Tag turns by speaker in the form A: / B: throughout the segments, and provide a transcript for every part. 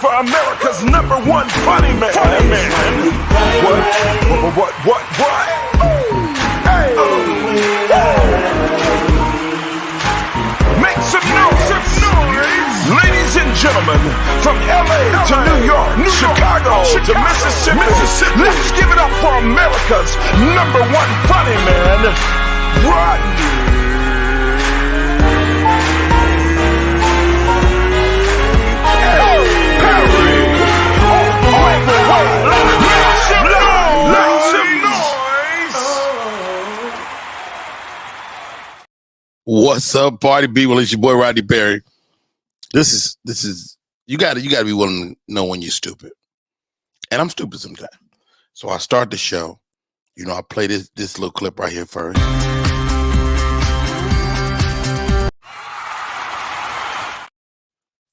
A: for America's #1 funny man. What? Hey. Make some noise. Ladies and gentlemen, from LA to New York, Chicago to Mississippi, let's give it up for America's #1 funny man, Rodney.
B: What's up, party people? It's your boy Rodney Perry. This is you gotta be willing to know when you're stupid. And I'm stupid sometimes. So I start the show. You know, I play this little clip right here first.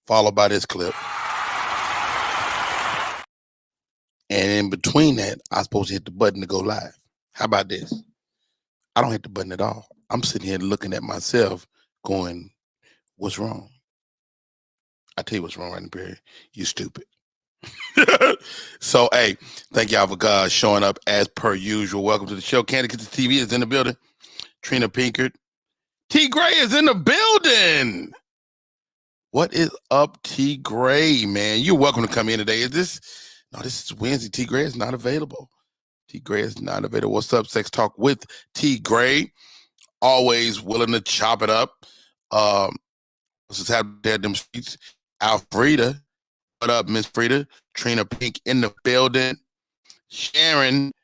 B: Followed by this clip. And in between that, I'm supposed to hit the button to go live. How about this? I don't hit the button at all. I'm sitting here looking at myself going, what's wrong? I tell you what's wrong, Rodney Perry. You stupid. So, hey, thank y'all for showing up as per usual. Welcome to the show. Candy Kitchen TV is in the building. Trina Pinkert. T. Gray is in the building. What is up, T. Gray, man? You're welcome to come in today. This is Wednesday. T. Gray is not available. T. Gray is not available. What's up, Sex Talk with T. Gray? Always willing to chop it up. What's just happening there in them streets? Alfreda. What up, Miss Frida? Trina Pink in the building. Sharon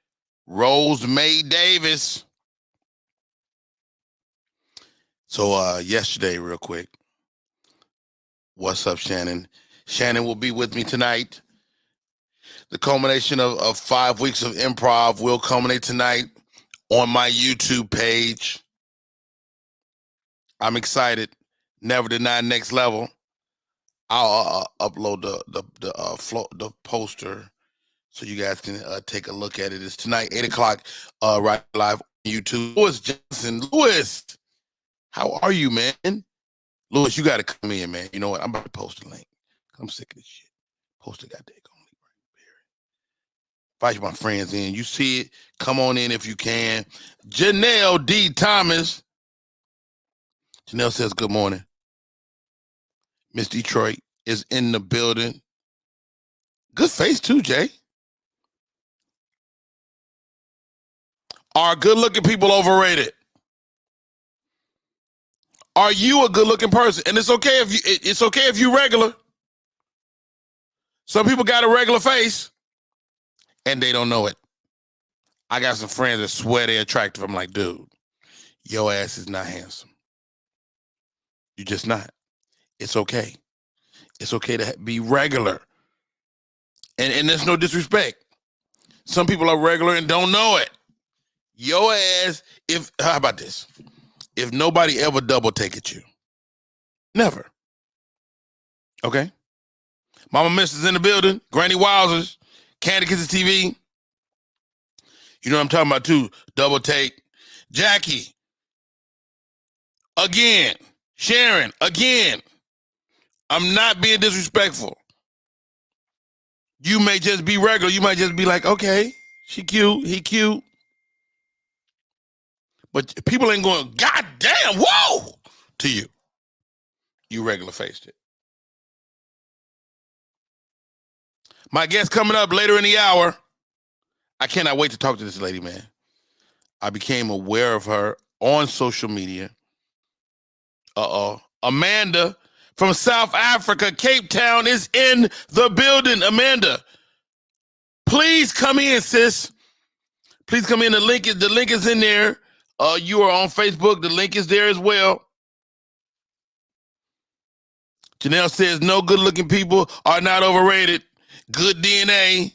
B: Rose May Davis. So yesterday, real quick. What's up, Shannon? Shannon will be with me tonight. The culmination of 5 weeks of improv will culminate tonight on my YouTube page. I'm excited. Never Deny Next Level. I'll upload the poster so you guys can take a look at it. It's tonight, 8 o'clock, right live on YouTube. Louis Johnson. Louis, how are you, man? Louis, you got to come in, man. You know what? I'm about to post a link. I'm sick of this shit. Post a goddamn link right here. Invite my friends in. You see it, come on in if you can. Janelle D. Thomas. Janelle says good morning. Miss Detroit is in the building. Good face too, Jay. Are good-looking people overrated? Are you a good-looking person? And it's okay if you regular. Some people got a regular face and they don't know it. I got some friends that swear they're attractive. I'm like, dude, your ass is not handsome. You're just not. It's okay. It's okay to be regular. And there's no disrespect. Some people are regular and don't know it. Your ass, how about this? If nobody ever double take at you. Never. Okay? Mama Miss is in the building. Granny Wowzers. Candy Kitchen TV. You know what I'm talking about too. Double take. Jackie. Again. Sharon. Again. I'm not being disrespectful. You may just be regular. You might just be like, okay, she cute, he cute. But people ain't going, God damn, whoa, to you. You regular faced it. My guest coming up later in the hour. I cannot wait to talk to this lady, man. I became aware of her on social media. Amanda from South Africa, Cape Town, is in the building. Amanda, please come in, sis. Please come in. The link is in there. You are on Facebook. The link is there as well. Janelle says no good-looking people are not overrated. Good DNA.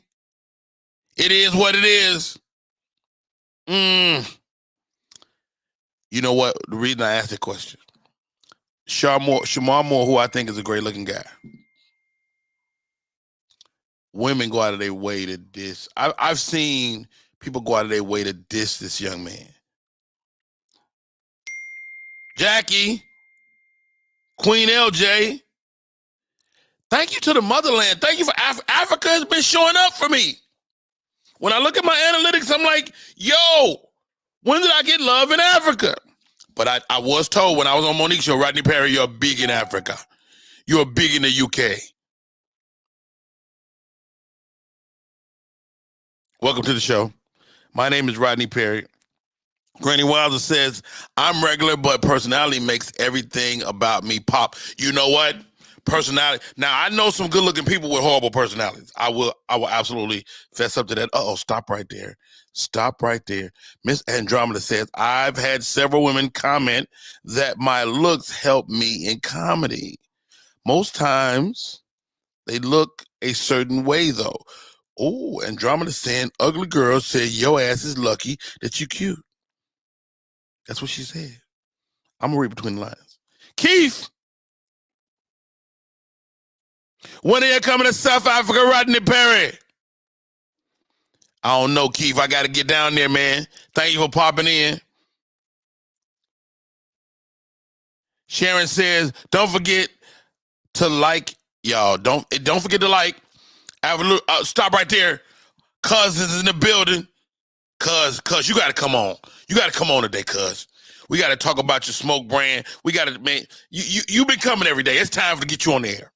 B: It is what it is. You know what? The reason I asked the question. Shamar Moore, who I think is a great-looking guy. Women go out of their way to diss. I've seen people go out of their way to diss this young man. Jackie, Queen LJ, Thank you to the motherland. Thank you for Africa has been showing up for me. When I look at my analytics, I'm like, yo, when did I get love in Africa? But I was told when I was on Monique's show, Rodney Perry, you're big in Africa. You're big in the UK. Welcome to the show. My name is Rodney Perry. Granny Wilder says, I'm regular, but personality makes everything about me pop. You know what? Personality. Now, I know some good-looking people with horrible personalities. I will absolutely fess up to that. Uh-oh, stop right there. Stop right there. Miss Andromeda says, I've had several women comment that my looks help me in comedy. Most times, they look a certain way, though. Oh, Andromeda saying, ugly girl said, your ass is lucky that you cute. That's what she said. I'm going to read between the lines. Keith, when are you coming to South Africa, Rodney Perry? I don't know, Keith. I got to get down there, man. Thank you for popping in. Sharon says, don't forget to like, y'all. Don't forget to like. Stop right there. Cousins in the building. Cuz, you got to come on. You got to come on today, cuz. We got to talk about your smoke brand. We got to, man, you been coming every day. It's time to get you on the air.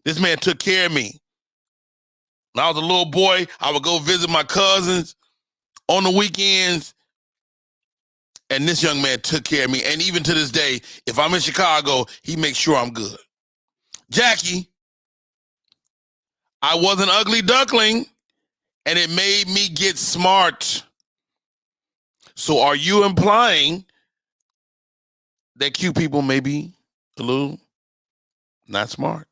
B: This man took care of me. When I was a little boy, I would go visit my cousins on the weekends, and this young man took care of me. And even to this day, if I'm in Chicago, he makes sure I'm good. Jackie, I was an ugly duckling, and it made me get smart. So are you implying that cute people may be a little not smart?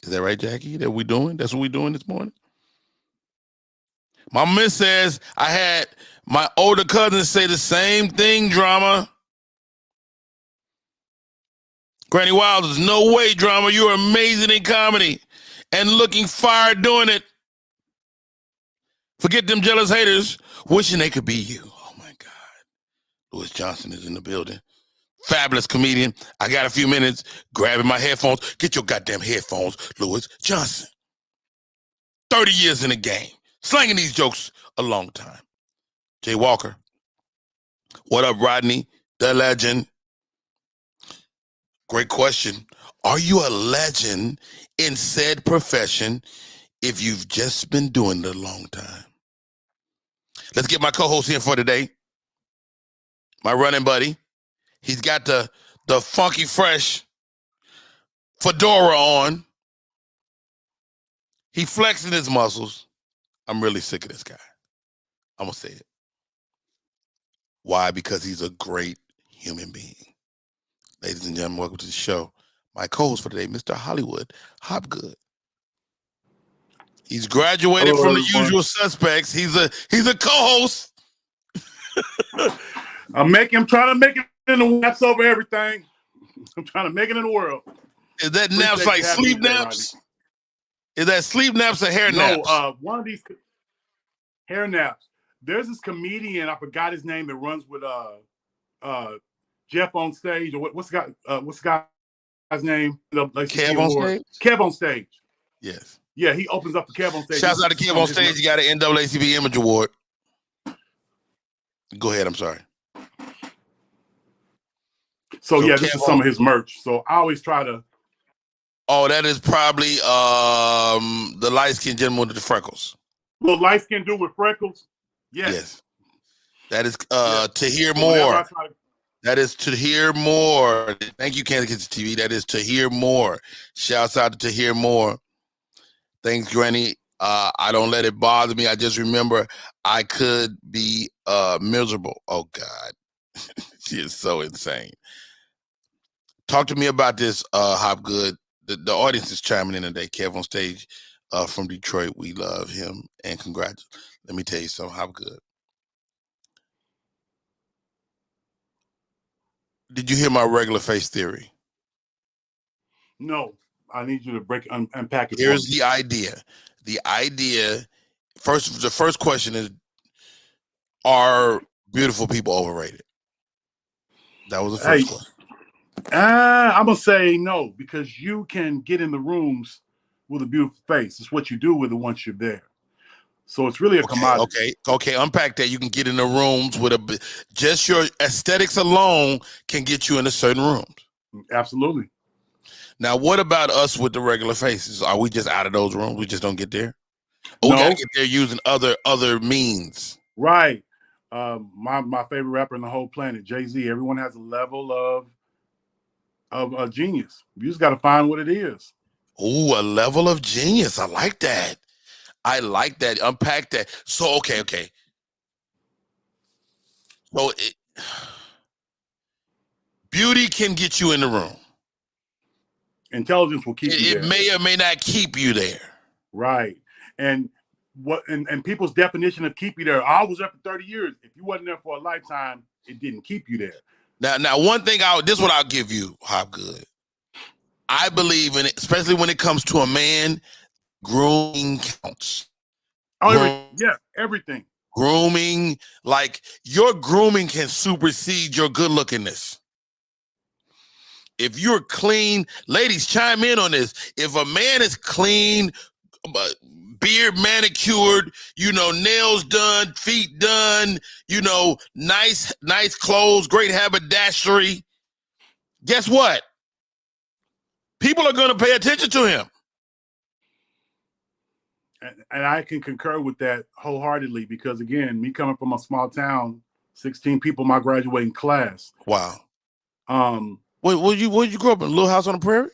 B: Is that right, Jackie? That's what we doing this morning? My miss says, I had my older cousins say the same thing, Drama. Granny Wild, there's no way, Drama. You're amazing in comedy and looking fire doing it. Forget them jealous haters wishing they could be you. Oh, my God. Louis Johnson is in the building. Fabulous comedian. I got a few minutes grabbing my headphones. Get your goddamn headphones, Louis Johnson. 30 years in the game. Slanging these jokes a long time. Jay Walker. What up, Rodney? The legend. Great question. Are you a legend in said profession if you've just been doing it a long time? Let's get my co-host in for today. My running buddy. He's got the funky fresh fedora on. He flexing his muscles. I'm really sick of this guy. I'm going to say it. Why? Because he's a great human being. Ladies and gentlemen, welcome to the show. My co-host for today, Mr. Hollywood Hopgood. He's graduated from the usual suspects. He's a co-host.
C: I'm trying to make it in the naps over everything. I'm trying to make it in the world.
B: Is that naps like sleep naps? Is that sleep naps or hair naps?
C: No, one of these hair naps. There's this comedian, I forgot his name, that runs with Jeff on stage, or what's the guy's name?
B: Kev on stage?
C: Kev on stage.
B: Yes.
C: Yeah, he opens up for Kev on stage.
B: Shouts out to Kev on stage. He got an NAACP Image Award. Go ahead, I'm sorry.
C: So yeah, this is some of his merch. So I always try to.
B: Oh, that is probably the light-skinned gentleman with the freckles.
C: Well, light-skinned dude with freckles?
B: Yes. That is To Hear More. That is To Hear More. Thank you, Kansas City TV. That is To Hear More. Shouts out to Hear More. Thanks, Granny. I don't let it bother me. I just remember I could be miserable. Oh, God. She is so insane. Talk to me about this, Hopgood. The audience is chiming in today. Kev on stage from Detroit. We love him and congrats. Let me tell you something, Hopgood. Did you hear my regular face theory?
C: No. I need you to unpack it.
B: Here's the idea. The first question is, are beautiful people overrated? That was the first question.
C: I'm gonna say no, because you can get in the rooms with a beautiful face. It's what you do with it once you're there. So it's really a commodity.
B: Okay. Unpack that. You can get in the rooms with just your aesthetics alone can get you into certain rooms.
C: Absolutely.
B: Now, what about us with the regular faces? Are we just out of those rooms? We just don't get there? Or
C: No.
B: we gotta get there using other means.
C: Right. My favorite rapper in the whole planet, Jay-Z. Everyone has a level of a genius. You just got to find what it is.
B: Ooh, a level of genius. I like that. Unpack that. So, okay. So, beauty can get you in the room.
C: Intelligence will keep you there.
B: It may or may not keep you there.
C: Right. And people's definition of keep you there, I was there for 30 years. If you wasn't there for a lifetime, it didn't keep you there.
B: Now, one thing this is what I'll give you, Hopgood. I believe in it, especially when it comes to a man. Grooming counts.
C: Everything.
B: Grooming, like your grooming can supersede your good lookingness. If you're clean, ladies, chime in on this. If a man is clean, beard manicured, nails done, feet done, nice clothes, great haberdashery, guess what? People are going to pay attention to him.
C: And I can concur with that wholeheartedly because, again, me coming from a small town, 16 people in my graduating class.
B: Wow. Where you grow up in? A little house on the prairie?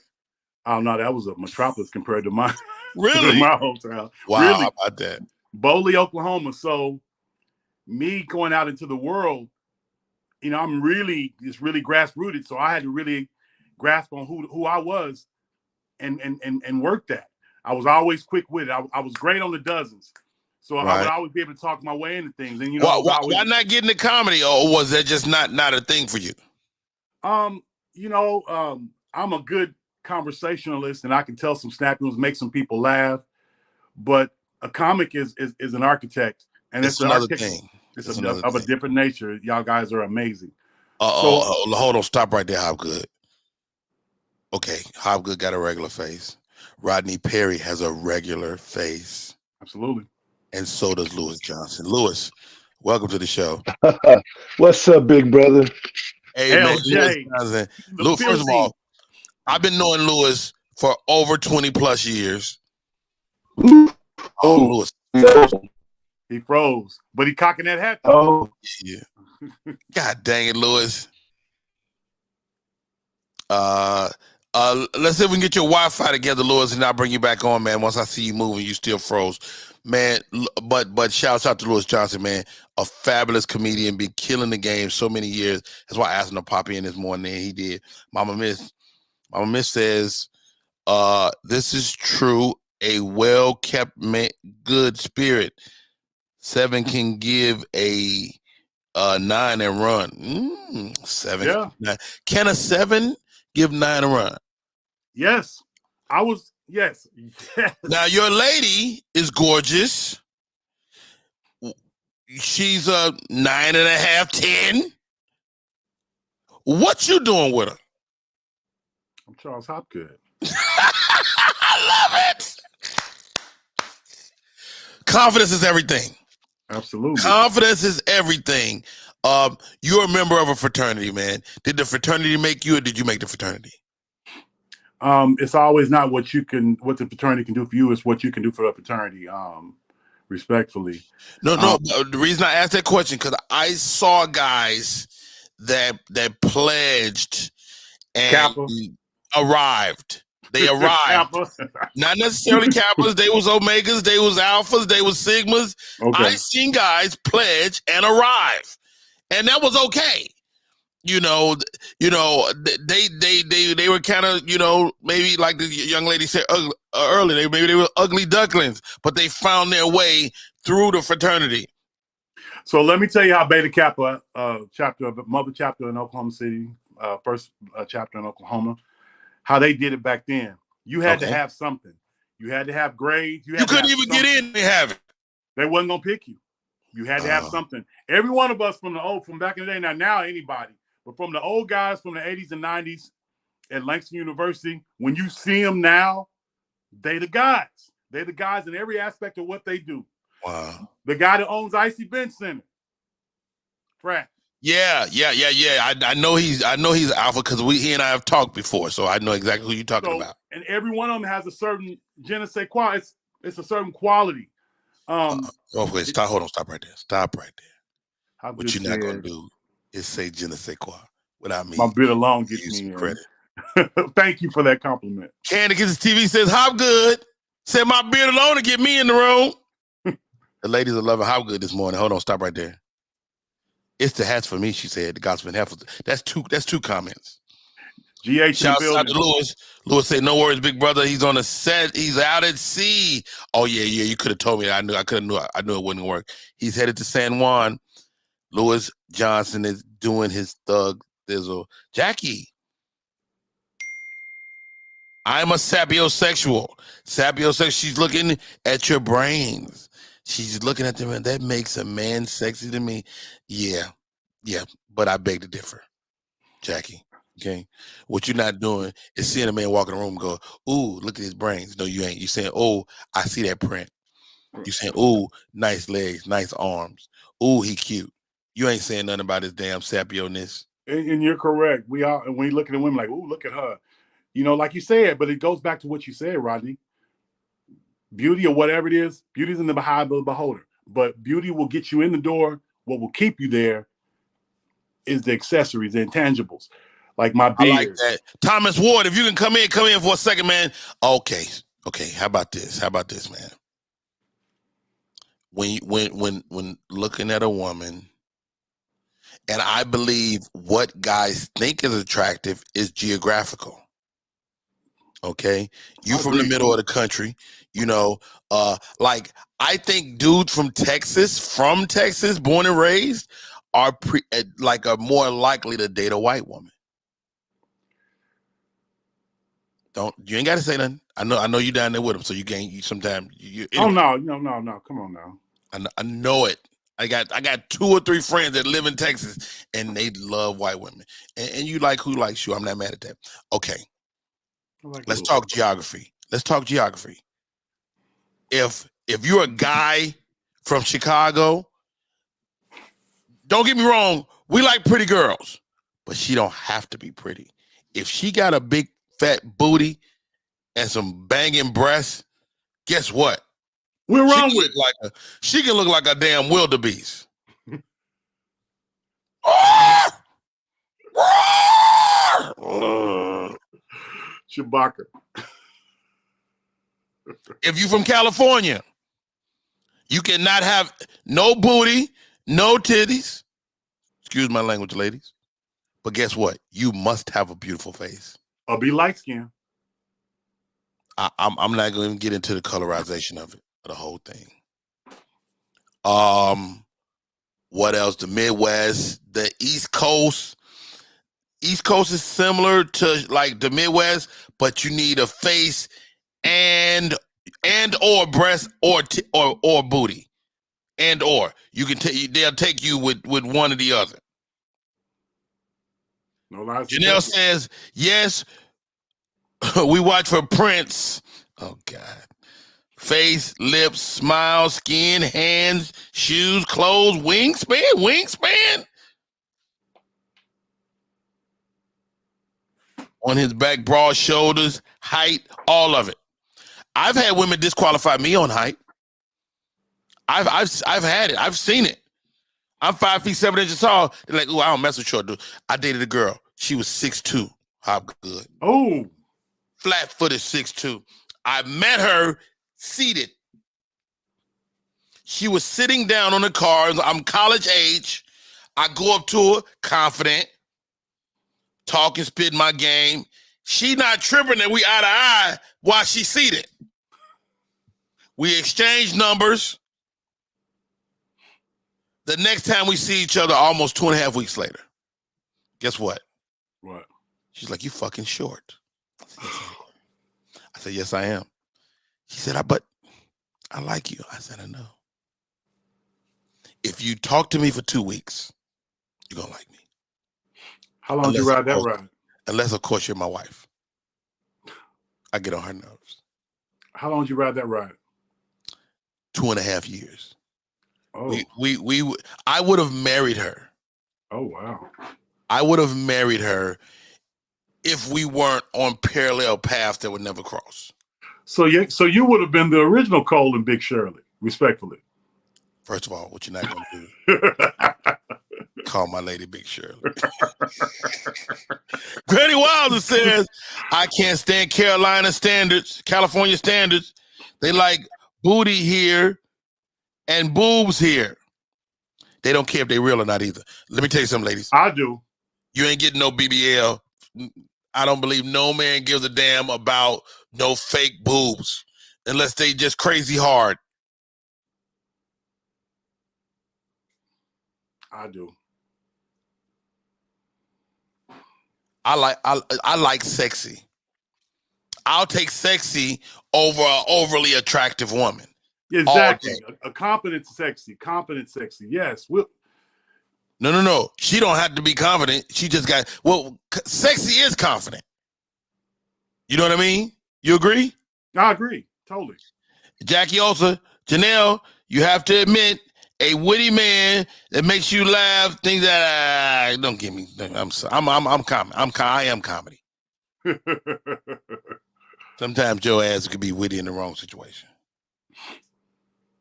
C: Oh, no, that was a metropolis compared to my,
B: really?
C: my hometown.
B: Wow,
C: really?
B: How about that?
C: Boley, Oklahoma. So me going out into the world, I'm really grassrooted. So I had to really grasp on who I was and work that. I was always quick-witted. I was great on the dozens. So right. I would always be able to talk my way into things. And
B: why not get into comedy, or was that just not a thing for you?
C: I'm a good conversationalist, and I can tell some snappy ones, make some people laugh. But a comic is an architect, and it's another thing. It's of a different nature. Y'all guys are amazing.
B: Hold on, stop right there, Hopgood. Okay, Hopgood got a regular face. Rodney Perry has a regular face.
C: Absolutely.
B: And so does Lewis Johnson. Lewis, welcome to the show.
D: What's up, big brother?
B: Hey, man, Lewis Johnson. First of all, I've been knowing Lewis for over 20 plus years.
C: Lewis. He froze, but he cocking that hat.
D: Oh,
B: yeah. God dang it, Lewis. Let's see if we can get your Wi-Fi together, Lewis, and I'll bring you back on, man. Once I see you moving, you still froze, man. But shouts out to Lewis Johnson, man. A fabulous comedian, been killing the game so many years. That's why I asked him to pop in this morning, and he did. Mama Miss says, this is true. A well-kept man, good spirit. 7 can give a 9 and run. 7.
C: Yeah.
B: 9. Can a 7 give 9 a run?
C: Yes. Yes.
B: Now, your lady is gorgeous. She's a 9.5, 10. What you doing with her?
C: I'm Charles Hopgood.
B: I love it. Confidence is everything.
C: Absolutely.
B: Confidence is everything. You're a member of a fraternity, man. Did the fraternity make you, or did you make the fraternity?
C: It's always not what the fraternity can do for you. It's what you can do for the fraternity. Respectfully.
B: No. The reason I asked that question, because I saw guys that pledged and
C: Kappa.
B: arrived. They arrived. Not necessarily Kappas. They was Omegas. They was Alphas. They was Sigmas. Okay. I seen guys pledge and arrive, and that was okay. They were kind of, maybe like the young lady said earlier, maybe they were ugly ducklings, but they found their way through the fraternity.
C: So let me tell you how Beta Kappa mother chapter in Oklahoma City, first chapter in Oklahoma, how they did it back then. You had to have something. You had to have grades. You
B: couldn't even get in. They have it.
C: They wasn't gonna pick you. You had to have something. Every one of us from back in the day. Now anybody. But from the old guys from the 80s and 90s at Langston University, when you see them now, they the guys. They the guys in every aspect of what they do.
B: Wow.
C: The guy that owns Icy Bench Center, Pratt.
B: Yeah. I know he's alpha because he and I have talked before, so I know exactly who you're talking about.
C: And every one of them has a certain je ne sais quoi. It's a certain quality.
B: Wait, stop. Hold on. Stop right there. Stop right there.
C: What
B: What you're not gonna do is say je ne sais quoi without me.
C: My bit alone gets me
B: credit.
C: Thank you for that compliment.
B: Candy Kisses TV says, "How good?" Said my beard alone to get me in the room. The ladies are loving How Good this morning. Hold on, stop right there. It's the hats for me, she said. The gospel and heifers. That's two comments.
C: GH
B: Shouts out to Lewis. Lewis said, "No worries, big brother. He's on the set. He's out at sea." Oh yeah. You could have told me. I knew it wouldn't work. He's headed to San Juan. Lewis Johnson is doing his thug thizzle. Jackie, I'm a sapiosexual. Sapiosexual. She's looking at your brains. She's looking at them, and that makes a man sexy to me. Yeah. But I beg to differ, Jackie. Okay, what you're not doing is seeing a man walk in the room and go, "Ooh, look at his brains." No, you ain't. You saying, "Oh, I see that print." You saying, "Ooh, nice legs, nice arms. Ooh, he cute." You ain't saying nothing about his damn sapio-ness.
C: And you're correct. We are, and when you look at the women, like, "Ooh, look at her," like you said. But it goes back to what you said, Rodney. Beauty or whatever it is, beauty's in the eye of the beholder. But beauty will get you in the door. What will keep you there is the accessories, the intangibles. Like my beard.
B: I like that. Thomas Ward, if you can come in for a second, man. Okay. How about this, man? When looking at a woman, and I believe what guys think is attractive is geographical. Okay, you from the middle of the country, like I think dudes from Texas, born and raised, are more likely to date a white woman. You ain't got to say nothing. I know you down there with them, so you can't. You sometimes. Anyway.
C: Oh no! Come on now.
B: I know it. I got 2 or 3 friends that live in Texas, and they love white women. And you like who likes you. I'm not mad at that. Okay, let's talk geography. If you're a guy from Chicago, don't get me wrong. We like pretty girls, but she don't have to be pretty. If she got a big fat booty and some banging breasts, guess what?
C: We're wrong with
B: she can look like a damn wildebeest.
C: Chewbacca.
B: If you from California, you cannot have no booty, no titties. Excuse my language, ladies. But guess what? You must have a beautiful face.
C: Or be light skinned.
B: I'm not going to get into the colorization of it, the whole thing. What else? The Midwest, the East Coast. East Coast is similar to like the Midwest, but you need a face and or breast or booty, and or you can they'll take you with one or the other.
C: No lies.
B: Janelle says yes. We watch for prints. Oh God. Face, lips, smile, skin, hands, shoes, clothes, wingspan. On his back, broad shoulders, height, all of it. I've had women disqualify me on height. I've had it. I've seen it. I'm 5 feet 7 inches tall. They're like, "Ooh, I don't mess with short dude." I dated a girl. She was 6'2". How good?
C: Oh,
B: flat-footed 6'2". I met her seated. She was sitting down on the car. I'm college age. I go up to her, confident, talking, spitting my game. She not tripping that we eye to eye while she seated. We exchange numbers. The next time we see each other, almost 2.5 weeks later, guess what?
C: What?
B: She's like, "You fucking short." I said, "Yes, I am." She said, "But I like you." I said, "I know. If you talk to me for 2 weeks, you're going to like me."
C: How long did you ride that ride?
B: Unless, of course, you're my wife. I get on her nerves.
C: How long did you ride that ride?
B: 2.5 years.
C: Oh.
B: I would have married her.
C: Oh, wow.
B: I would have married her if we weren't on parallel paths that would never cross.
C: So you would have been the original Cole and Big Shirley, respectfully.
B: First of all, what you're not going to do, call my lady Big Shirley. Granny Wilder says, I can't stand California standards. They like booty here and boobs here. They don't care if they're real or not either. Let me tell you something, ladies.
C: I do.
B: You ain't getting no BBL. I don't believe no man gives a damn about no fake boobs unless they just crazy hard.
C: I do.
B: I like sexy. I'll take sexy over an overly attractive woman.
C: Exactly. A confident sexy. Yes.
B: No. She don't have to be confident. She just got, sexy is confident. You know what I mean? You agree?
C: I agree. Totally.
B: Jackie also, Janelle, you have to admit, a witty man that makes you laugh, things that don't give me. I'm I am comedy. Sometimes your ass could be witty in the wrong situation.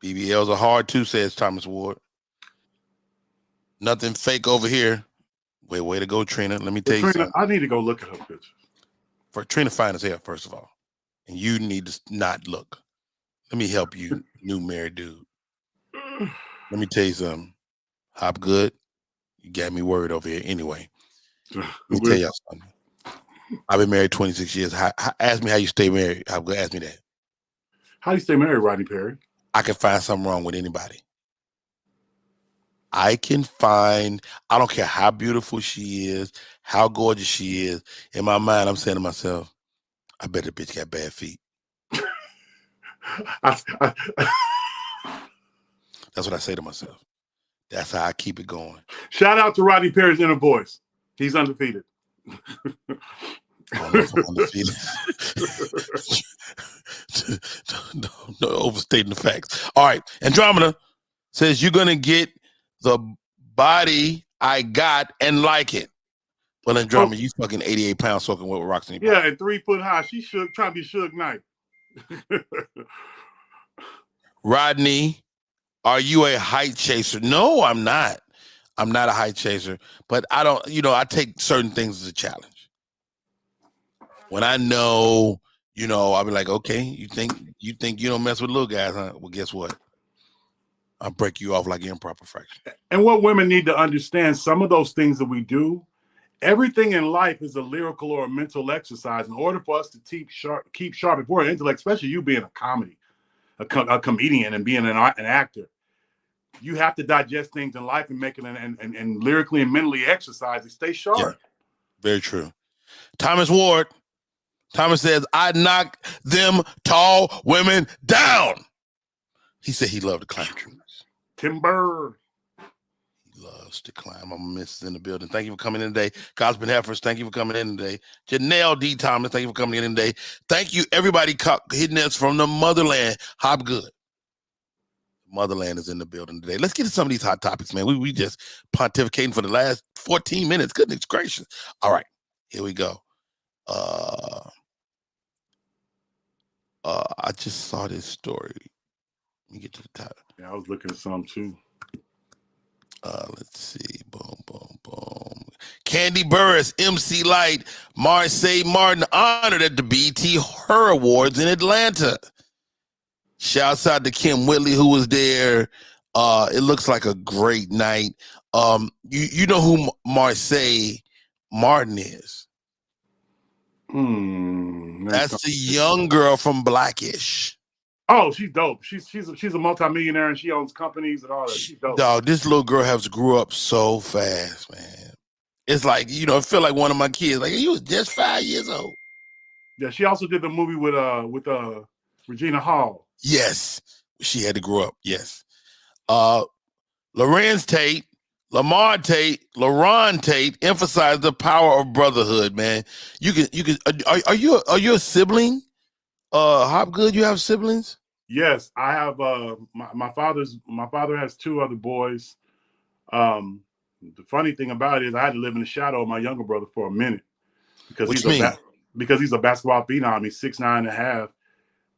B: BBLs are hard too, says Thomas Ward. Nothing fake over here. Way to go, Trina. Let me tell you something.
C: I need to go look at her pictures.
B: For Trina fine as hell, first of all. And you need to not look. Let me help you, new married dude. Let me tell you something. Hop good. You got me worried over here. Anyway, let me tell y'all something. I've been married 26 years. Ask me how you stay married. Hop good. Ask me that.
C: How do you stay married, Rodney Perry?
B: I can find something wrong with anybody. I don't care how beautiful she is, how gorgeous she is. In my mind, I'm saying to myself, I bet the bitch got bad feet. That's what I say to myself. That's how I keep it going.
C: Shout out to Rodney Perry's inner voice. He's undefeated.
B: I don't know if I'm undefeated. no overstating the facts. All right. Andromeda says you're going to get the body I got and like it. Well, Andromeda, you fucking 88 pounds soaking wet with rocks in your body.
C: Yeah, and 3 foot high. She trying to be Suge Knight.
B: Rodney, are you a height chaser? No, I'm not. I'm not a height chaser, but I don't, I take certain things as a challenge. When I know, I'll be like, okay, you think you don't mess with little guys, huh? Well, guess what? I'll break you off like improper fraction.
C: And what women need to understand, some of those things that we do, everything in life is a lyrical or a mental exercise. In order for us to keep sharp before our intellect, especially you being a comedian and being an actor, you have to digest things in life and make it and lyrically and mentally exercise and stay sharp.
B: Yeah, very true. Thomas Ward. Thomas says, I knock them tall women down. He said he loved to climb trees.
C: Timber.
B: He loves to climb. I'm Mrs. in the building. Thank you for coming in today. Cosman Heifers, thank you for coming in today. Janelle D. Thomas, thank you for coming in today. Thank you, everybody hitting us from the motherland. Hop good. Motherland is in the building today. Let's get to some of these hot topics, man. We just pontificating for the last 14 minutes. Goodness gracious. All right, here we go. I just saw this story. Let me get to the top.
C: Yeah, I was looking at some too.
B: Let's see. Boom, boom, boom. Candy Burris, MC Light, Marseille Martin honored at the BET Her Awards in Atlanta. Shouts out to Kim Whitley, who was there. It looks like a great night. You know who Marseille Martin is? That's the young girl from Blackish.
C: Oh, she's dope. She's a multimillionaire and she owns companies and all that. She's dope.
B: Dog, this little girl has grew up so fast, man. It's like, I feel like one of my kids. Like, he was just 5 years old.
C: Yeah, she also did the movie with Regina Hall.
B: Yes, she had to grow up. Yes. Lorenz Tate LaRon Tate emphasized the power of brotherhood, man. You can. Are you a sibling? Hopgood, you have siblings?
C: Yes, I have. My father has two other boys. The funny thing about it is I had to live in the shadow of my younger brother for a minute because
B: What you mean?
C: Because he's a basketball phenom. He's 6'9.5",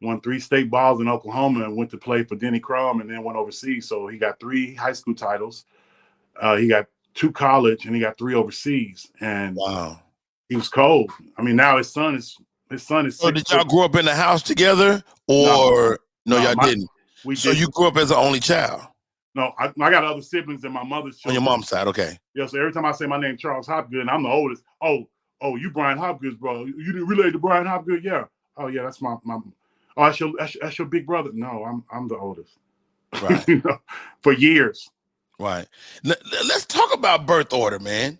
C: won 3 state balls in Oklahoma and went to play for Denny Crum and then went overseas. So he got 3 high school titles. He got 2 college and he got 3 overseas. And
B: Wow.
C: he was cold. I mean, now his son is
B: So did y'all grow up in the house together, or no y'all didn't? So you grew up as an only child?
C: No, I got other siblings in my mother's children.
B: On your mom's side, okay.
C: Yeah, so every time I say my name, Charles Hopgood, and I'm the oldest. Oh, you Brian Hopgood's brother. You didn't relate to Brian Hopgood? Yeah. Oh, yeah, that's my. Oh, that's your big brother. No, I'm the oldest.
B: Right.
C: You know, for years.
B: Right. Let's talk about birth order, man,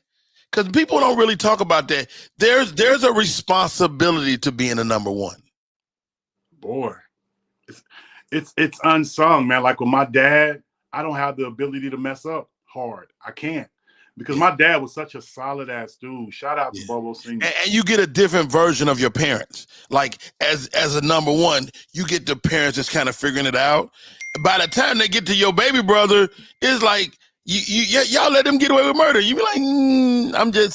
B: because people don't really talk about that. There's a responsibility to being a number one.
C: Boy, it's unsung, man. Like with my dad, I don't have the ability to mess up hard. I can't. Because my dad was such a solid ass dude. Shout out to Bobo Senior.
B: And you get a different version of your parents. Like as a number one, you get the parents just kind of figuring it out. By the time they get to your baby brother, it's like y'all let them get away with murder. You be like,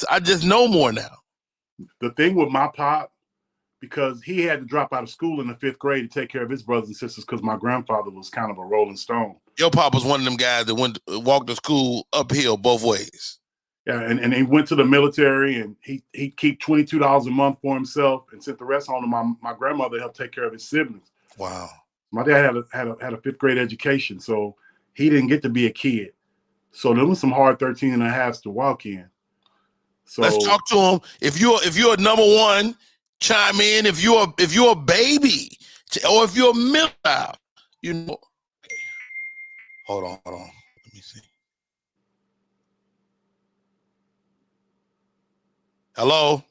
B: I just know more now.
C: The thing with my pop, because he had to drop out of school in the 5th grade to take care of his brothers and sisters, because my grandfather was kind of a rolling stone.
B: Your pop was one of them guys that walked to school uphill both ways.
C: Yeah, and he went to the military, and he keep $22 a month for himself and sent the rest home to my grandmother to help take care of his siblings.
B: Wow.
C: My dad had a 5th grade education, so he didn't get to be a kid. So there was some hard 13 and a halves to walk in. So
B: let's talk to him. If you're a number one, chime in. If you're a baby, or if you're a middle child, you know. Hold on. Let me see. Hello.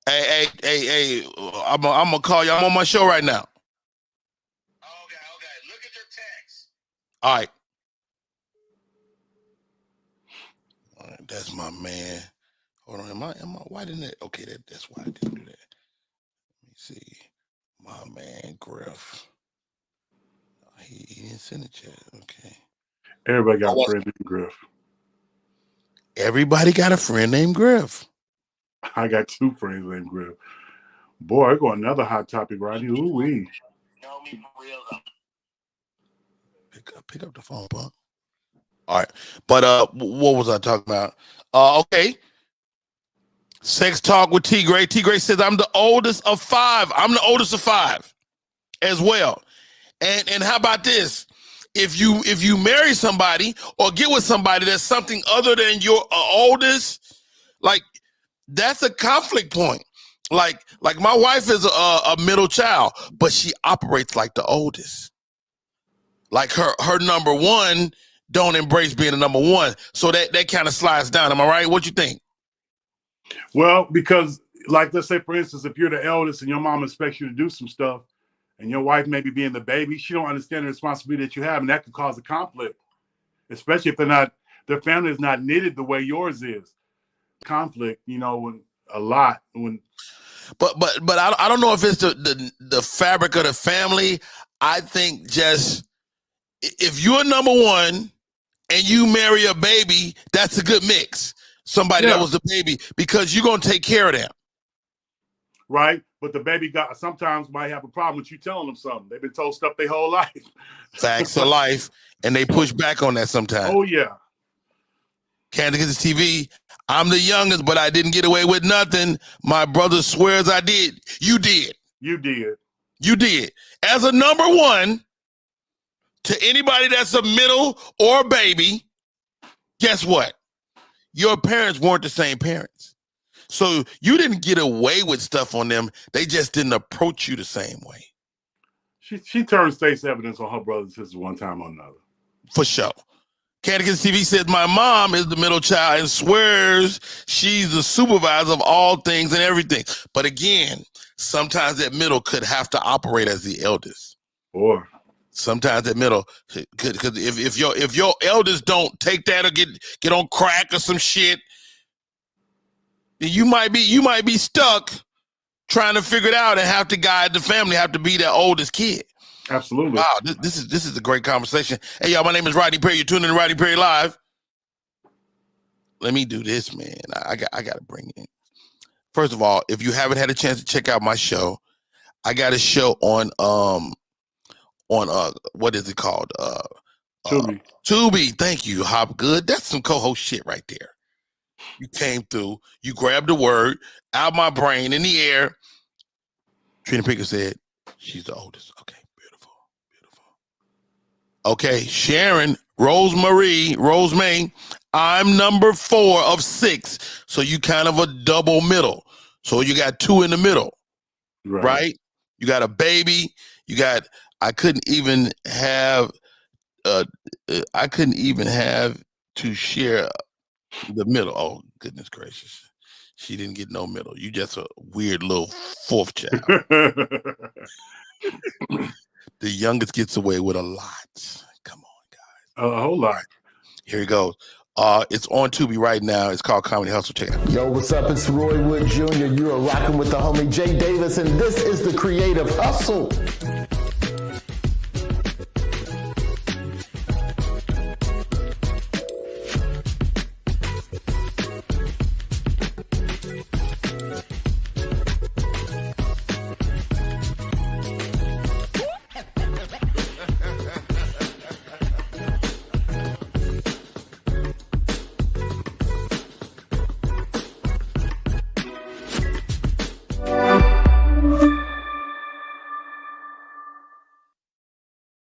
B: Hey. I'm gonna call you. I'm on my show right now. Okay. Look at your text. All right. That's my man. Hold on. Am I? Why didn't it? Okay, that's why I didn't do that. Let me see. My man, Griff. He didn't send it yet. Okay.
C: Everybody got a friend named Griff.
B: Everybody got a friend named Griff.
C: I got 2 friends named Griff. Boy, I got another hot topic right here. Ooh-wee.
B: Pick up the phone, punk. All right. But what was I talking about? Okay. Sex talk with T Gray. T Gray says I'm the oldest of 5. I'm the oldest of 5 as well. And how about this? If you marry somebody or get with somebody that's something other than your oldest, like that's a conflict point. Like my wife is a middle child, but she operates like the oldest. Like her number one don't embrace being a number one, so that kind of slides down. Am I right? What you think?
C: Well, because like let's say for instance, if you're the eldest and your mom expects you to do some stuff, and your wife maybe being the baby, she don't understand the responsibility that you have, and that could cause a conflict, especially if their family is not knitted the way yours is. Conflict, you know, when.
B: But I don't know if it's the fabric of the family. I think just if you're number one and you marry a baby, that's a good mix. Somebody that was the baby, because you're gonna take care of them.
C: Right, but the baby sometimes might have a problem with you telling them something. They've been told stuff their whole life.
B: Facts of life, and they push back on that sometimes.
C: Oh yeah.
B: Can't get this TV. I'm the youngest, but I didn't get away with nothing. My brother swears I did. You did.
C: You did.
B: You did. As a number one, to anybody that's a middle or a baby, guess what? Your parents weren't the same parents. So you didn't get away with stuff on them. They just didn't approach you the same way.
C: She turned state's evidence on her brother and sisters one time or another.
B: For sure. Catechist TV says, my mom is the middle child and swears she's the supervisor of all things and everything. But again, sometimes that middle could have to operate as the eldest.
C: Or
B: Sometimes that middle, because if your elders don't take that or get on crack or some shit, then you might be stuck trying to figure it out and have to guide the family, have to be the oldest kid.
C: Absolutely.
B: Wow, this is a great conversation. Hey y'all, my name is Rodney Perry. You're tuning in to Rodney Perry Live. Let me do this, man. I got to bring in. First of all, if you haven't had a chance to check out my show, I got a show on what is it called?
C: Tubi.
B: Tubi. Thank you, Hop Good. That's some co-host shit right there. You came through. You grabbed the word out of my brain in the air. Trina Picker said, she's the oldest. Okay, beautiful. Okay, Sharon, Rosemary, I'm number 4 of 6. So you kind of a double middle. So you got 2 in the middle, right? You got a baby. You got, I couldn't even have to share the middle. Oh, goodness gracious. She didn't get no middle. You just a weird little 4th child. The youngest gets away with a lot. Come on, guys.
C: A whole lot.
B: Right. Here he goes. It's on Tubi right now. It's called Comedy Hustle. Check it out.
E: Yo, what's up? It's Roy Wood Jr. You are rocking with the homie Jay Davis, and this is the Creative Hustle.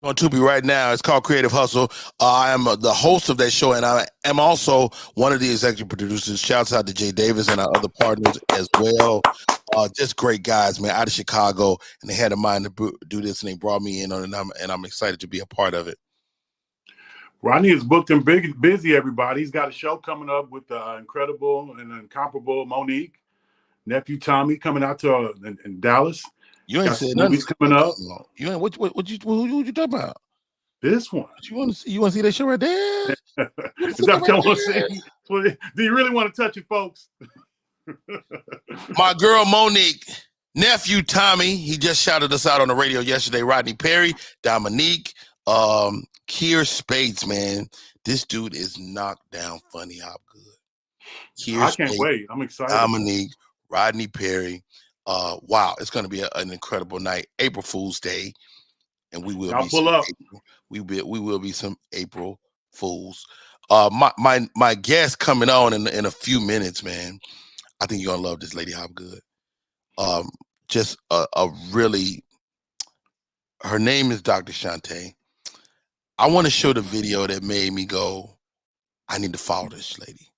B: On Tubi right now. It's called Creative Hustle. I am the host of that show, and I am also one of the executive producers. Shouts out to Jay Davis and our other partners as well. Just great guys, man, out of Chicago, and they had a mind to do this, and they brought me in on it, and I'm excited to be a part of it.
C: Rodney is booked and busy, everybody. He's got a show coming up with the incredible and incomparable Monique, nephew Tommy, coming out to in Dallas.
B: You ain't said nothing.
C: Coming up.
B: You ain't what you talking about?
C: This one.
B: You want to see? You want to see that show right there?
C: Is that what you want to see? Do you really want to touch it, folks?
B: My girl Monique, nephew Tommy, he just shouted us out on the radio yesterday. Rodney Perry, Dominique, Keir Spates, man. This dude is knocked down funny, Hop Good.
C: I can't wait. I'm excited.
B: Dominique, Rodney Perry. Wow, it's going to be an incredible night. April Fool's Day, and we will pull up. We will be some April Fools. My guest coming on in a few minutes, man. I think you're gonna love this lady, Hop Good. Just a really. Her name is Dr. Shante. I want to show the video that made me go, I need to follow this lady.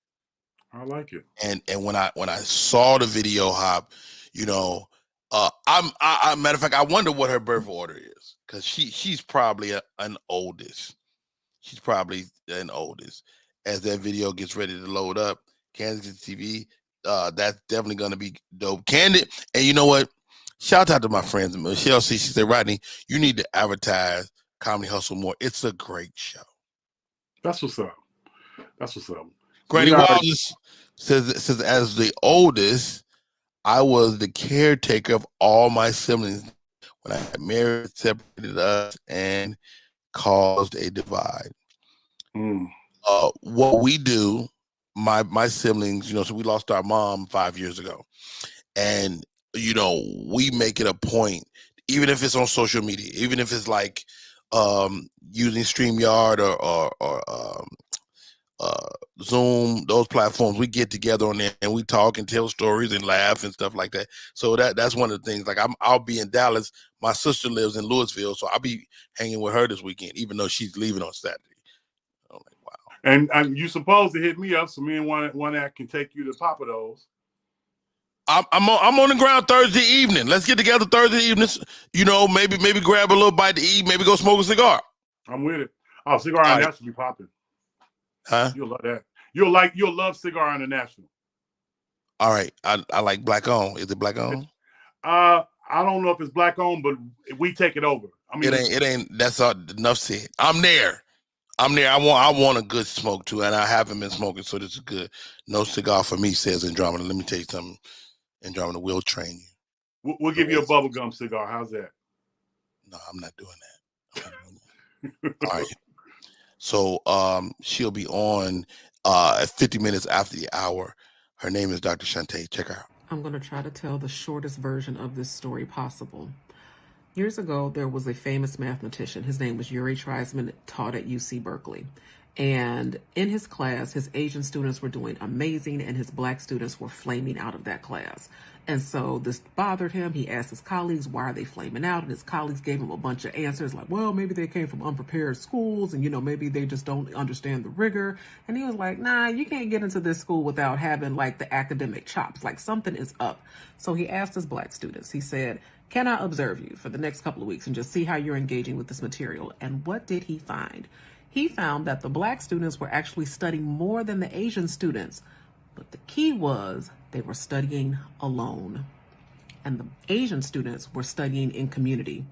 C: I like it.
B: And when I saw the video, Hop. You know, matter of fact, I wonder what her birth order is, because she's probably an oldest. She's probably an oldest. As that video gets ready to load up, Kansas TV, that's definitely gonna be dope. Candid, and you know what? Shout out to my friends, Michelle C. She said, Rodney, you need to advertise Comedy Hustle more. It's a great show.
C: That's what's up.
B: Granny Wallace says as the oldest, I was the caretaker of all my siblings when I got married, separated us, and caused a divide. What we do, my siblings, you know, so we lost our mom 5 years ago. And, you know, we make it a point, even if it's on social media, even if it's like using StreamYard or Zoom, those platforms, we get together on there and we talk and tell stories and laugh and stuff like that. So that's one of the things. Like I'll be in Dallas. My sister lives in Louisville, so I'll be hanging with her this weekend, even though she's leaving on Saturday. I'm like, wow.
C: And you supposed to hit me up so me and one act can take you to Papa Do's.
B: I'm on the ground Thursday evening. Let's get together Thursday evening. You know, maybe grab a little bite to eat. Maybe go smoke a cigar.
C: I'm with it. Oh, Cigar International be popping.
B: Huh?
C: You'll love that. You'll love Cigar International.
B: All right. I like black on. Is it black on?
C: I don't know if it's black owned, but we take it over. I mean,
B: it ain't. That's all. Enough said. I'm there. I want a good smoke too, and I haven't been smoking, so this is good. No cigar for me, says Andromeda. Let me tell you something. Andromeda will train you.
C: we'll give you a bubblegum cigar. How's that?
B: No, I'm not doing that. All right. So she'll be on at 50 minutes after the hour. Her name is Dr. Shante. Check her out.
F: I'm going to try to tell the shortest version of this story possible. Years ago, there was a famous mathematician. His name was Yuri Treisman, taught at UC Berkeley. And in his class, his Asian students were doing amazing and his black students were flaming out of that class. And so this bothered him. He asked his colleagues, why are they flaming out? And his colleagues gave him a bunch of answers like, well, maybe they came from unprepared schools and, maybe they just don't understand the rigor. And he was like, nah, you can't get into this school without having like the academic chops, like something is up. So he asked his black students, he said, can I observe you for the next couple of weeks and just see how you're engaging with this material? And what did he find? He found that the black students were actually studying more than the Asian students. But the key was they were studying alone. And the Asian students were studying in community.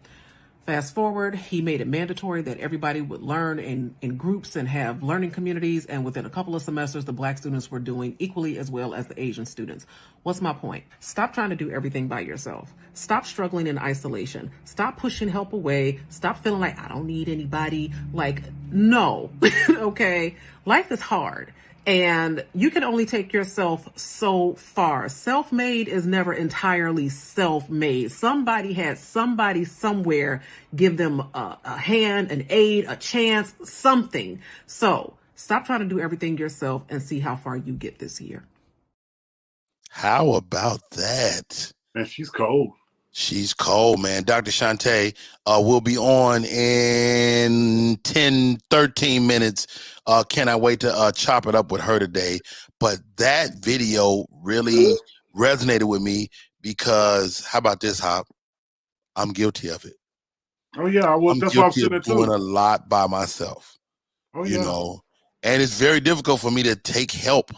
F: Fast forward, he made it mandatory that everybody would learn in groups and have learning communities. And within a couple of semesters, the black students were doing equally as well as the Asian students. What's my point? Stop trying to do everything by yourself. Stop struggling in isolation. Stop pushing help away. Stop feeling like I don't need anybody. Like, no, okay? Life is hard. And you can only take yourself so far. Self-made is never entirely self-made. Somebody had somebody somewhere give them a hand, an aid, a chance, something. So stop trying to do everything yourself and see how far you get this year.
B: How about that?
C: Man, she's cold.
B: She's cold, man. Dr. Shante will be on in 10, 13 minutes. Cannot wait to chop it up with her today. But that video really resonated with me because, how about this, Hop? I'm guilty of it.
C: Oh, yeah. Well, that's why I'm sitting there, too.
B: Doing a lot by myself, you know. And it's very difficult for me to take help.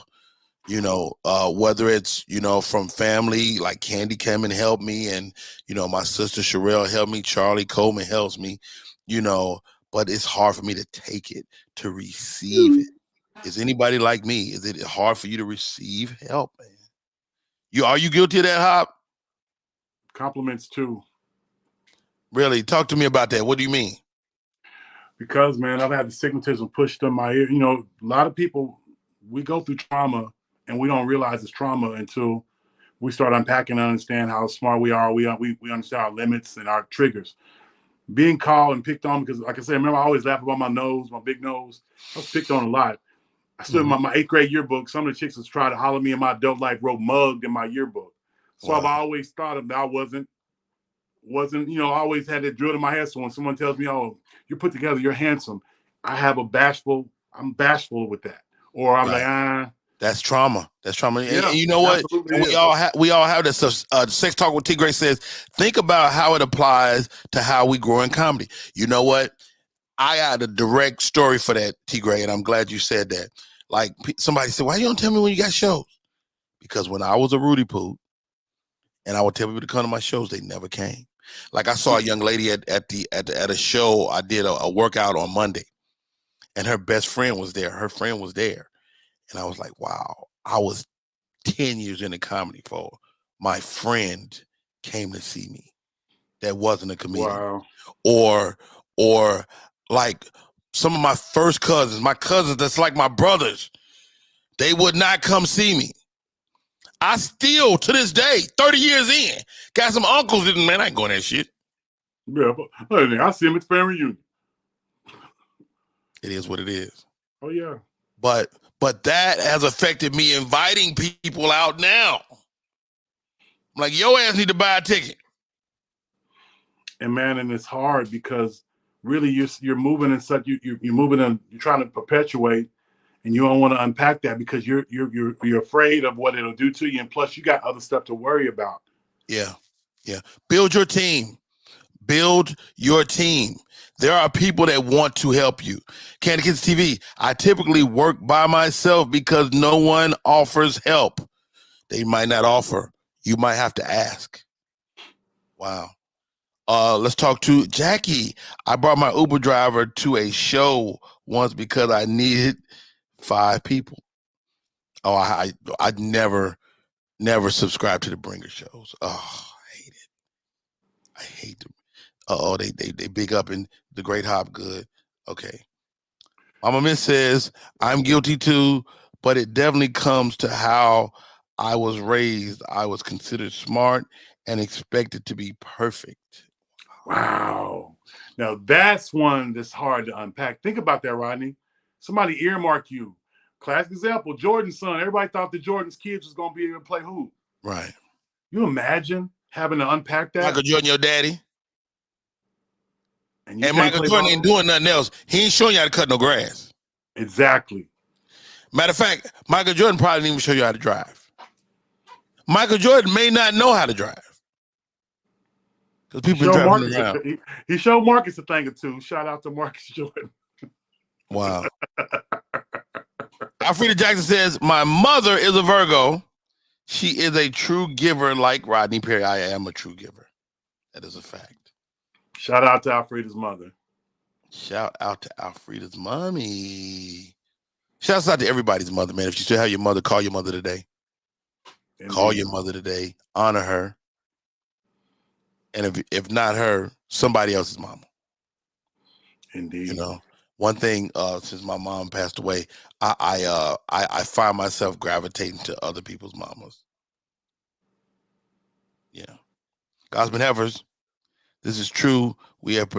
B: Whether it's, from family, like Candy came and helped me, and, my sister Sherelle helped me, Charlie Coleman helps me, but it's hard for me to take it, to receive it. Is anybody like me? Is it hard for you to receive help, man? Are you guilty of that, Hop?
C: Compliments too.
B: Really? Talk to me about that. What do you mean?
C: Because, man, I've had the stigmatism pushed in my ear. A lot of people, we go through trauma and we don't realize it's trauma until we start unpacking and understand how smart we are. We understand our limits and our triggers. Being called and picked on, because like I said, remember I always laugh about my nose, my big nose. I was picked on a lot. I stood in my 8th grade yearbook. Some of the chicks was trying to holler at me in my adult life, wrote mugged in my yearbook. So I've always thought that I wasn't, I always had it drilled in my head. So when someone tells me, oh, you're put together, you're handsome, I'm bashful with that. Or I'm like,
B: That's trauma. That's trauma.
C: Yeah,
B: and you know what? We all have this stuff. Sex Talk with T. Gray says, think about how it applies to how we grow in comedy. You know what? I got a direct story for that, T. Gray, and I'm glad you said that. Like, somebody said, why you don't tell me when you got shows? Because when I was a Rudy Poo, and I would tell people to come to my shows, they never came. Like, I saw a young lady at a show. I did a workout on Monday, and her best friend was there. Her friend was there. And I was like, wow, I was 10 years into comedy for my friend came to see me. That wasn't a comedian. Wow. Or like some of my first cousins, my cousins that's like my brothers, they would not come see me. I still, to this day, 30 years in, got some uncles that, man, I ain't going that shit.
C: Yeah, but I see him at family reunion.
B: It is what it is.
C: Oh, yeah.
B: But that has affected me inviting people out now. I'm like, your ass need to buy a ticket.
C: And man, and it's hard because really you're moving in such you're moving and you're trying to perpetuate, and you don't want to unpack that because you're afraid of what it'll do to you, and plus you got other stuff to worry about.
B: Yeah. Build your team. Build your team. There are people that want to help you. Candy Kids TV, I typically work by myself because no one offers help. They might not offer. You might have to ask. Wow. Let's talk to Jackie. I brought my Uber driver to a show once because I needed 5 people. Oh, I never subscribed to the Bringer shows. Oh, I hate it. I hate them. Oh, they big up in the Great Hopgood. Okay. Mama Miss says, I'm guilty too, but it definitely comes to how I was raised. I was considered smart and expected to be perfect.
C: Wow. Now that's one that's hard to unpack. Think about that, Rodney. Somebody earmark you. Classic example, Jordan's son. Everybody thought that Jordan's kids was going to be able to play hoop.
B: Right.
C: You imagine having to unpack that?
B: Michael Jordan, your daddy?
C: And
B: Michael Jordan ain't doing nothing else. He ain't showing you how to cut no grass.
C: Exactly.
B: Matter of fact, Michael Jordan probably didn't even show you how to drive. Michael Jordan may not know how to drive. Because people been driving around.
C: He showed Marcus a thing or two. Shout out to Marcus Jordan.
B: Wow. Alfreda Jackson says, my mother is a Virgo. She is a true giver like Rodney Perry. I am a true giver. That is a fact.
C: Shout out to Alfreda's mother.
B: Shout out to Alfreda's mommy. Shouts out to everybody's mother, man. If you still have your mother, call your mother today. Indeed. Call your mother today. Honor her. And if not her, somebody else's mama.
C: Indeed.
B: You know, one thing since my mom passed away, I find myself gravitating to other people's mamas. Yeah. Gospel Heifers, this is true. We have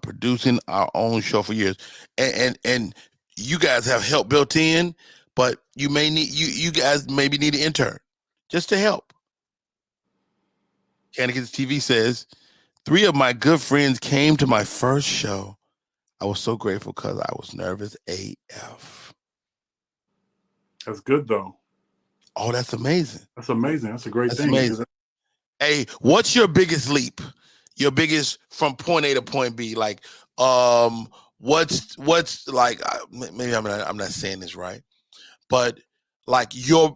B: producing our own show for years, and you guys have help built in, but you may need you guys maybe need an intern just to help. Candidates TV says 3 of my good friends came to my first show. I was so grateful because I was nervous AF.
C: That's good though.
B: Oh, that's amazing.
C: That's amazing. That's a great thing.
B: Amazing. Hey, what's your biggest leap? Your biggest from point A to point B? Like, what's like? Maybe I'm not saying this right, but like your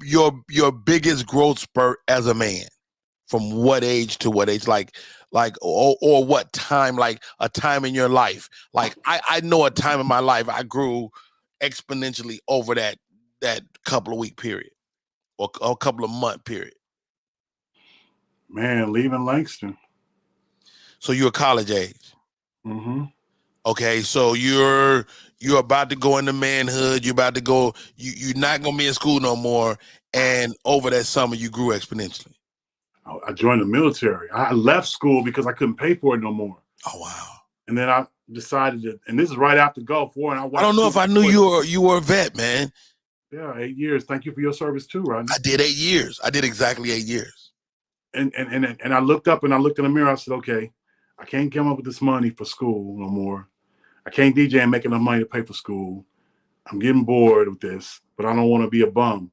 B: biggest growth spurt as a man, from what age to what age? Like or what time? Like a time in your life? Like I know a time in my life I grew exponentially over that couple of week period or a couple of month period.
C: Man, leaving Langston.
B: So you're college age.
C: Mm-hmm.
B: Okay, so you're about to go into manhood. You're about to go. You're not gonna be in school no more. And over that summer, you grew exponentially.
C: I joined the military. I left school because I couldn't pay for it no more.
B: Oh wow!
C: And then I decided to, and this is right after Gulf War. And I
B: don't know if I knew you were a vet, man.
C: Yeah, 8 years. Thank you for your service too, Rodney.
B: I did 8 years. I did exactly 8 years.
C: And I looked up and I looked in the mirror. I said, okay, I can't come up with this money for school no more. I can't DJ and make enough money to pay for school. I'm getting bored with this, but I don't want to be a bum.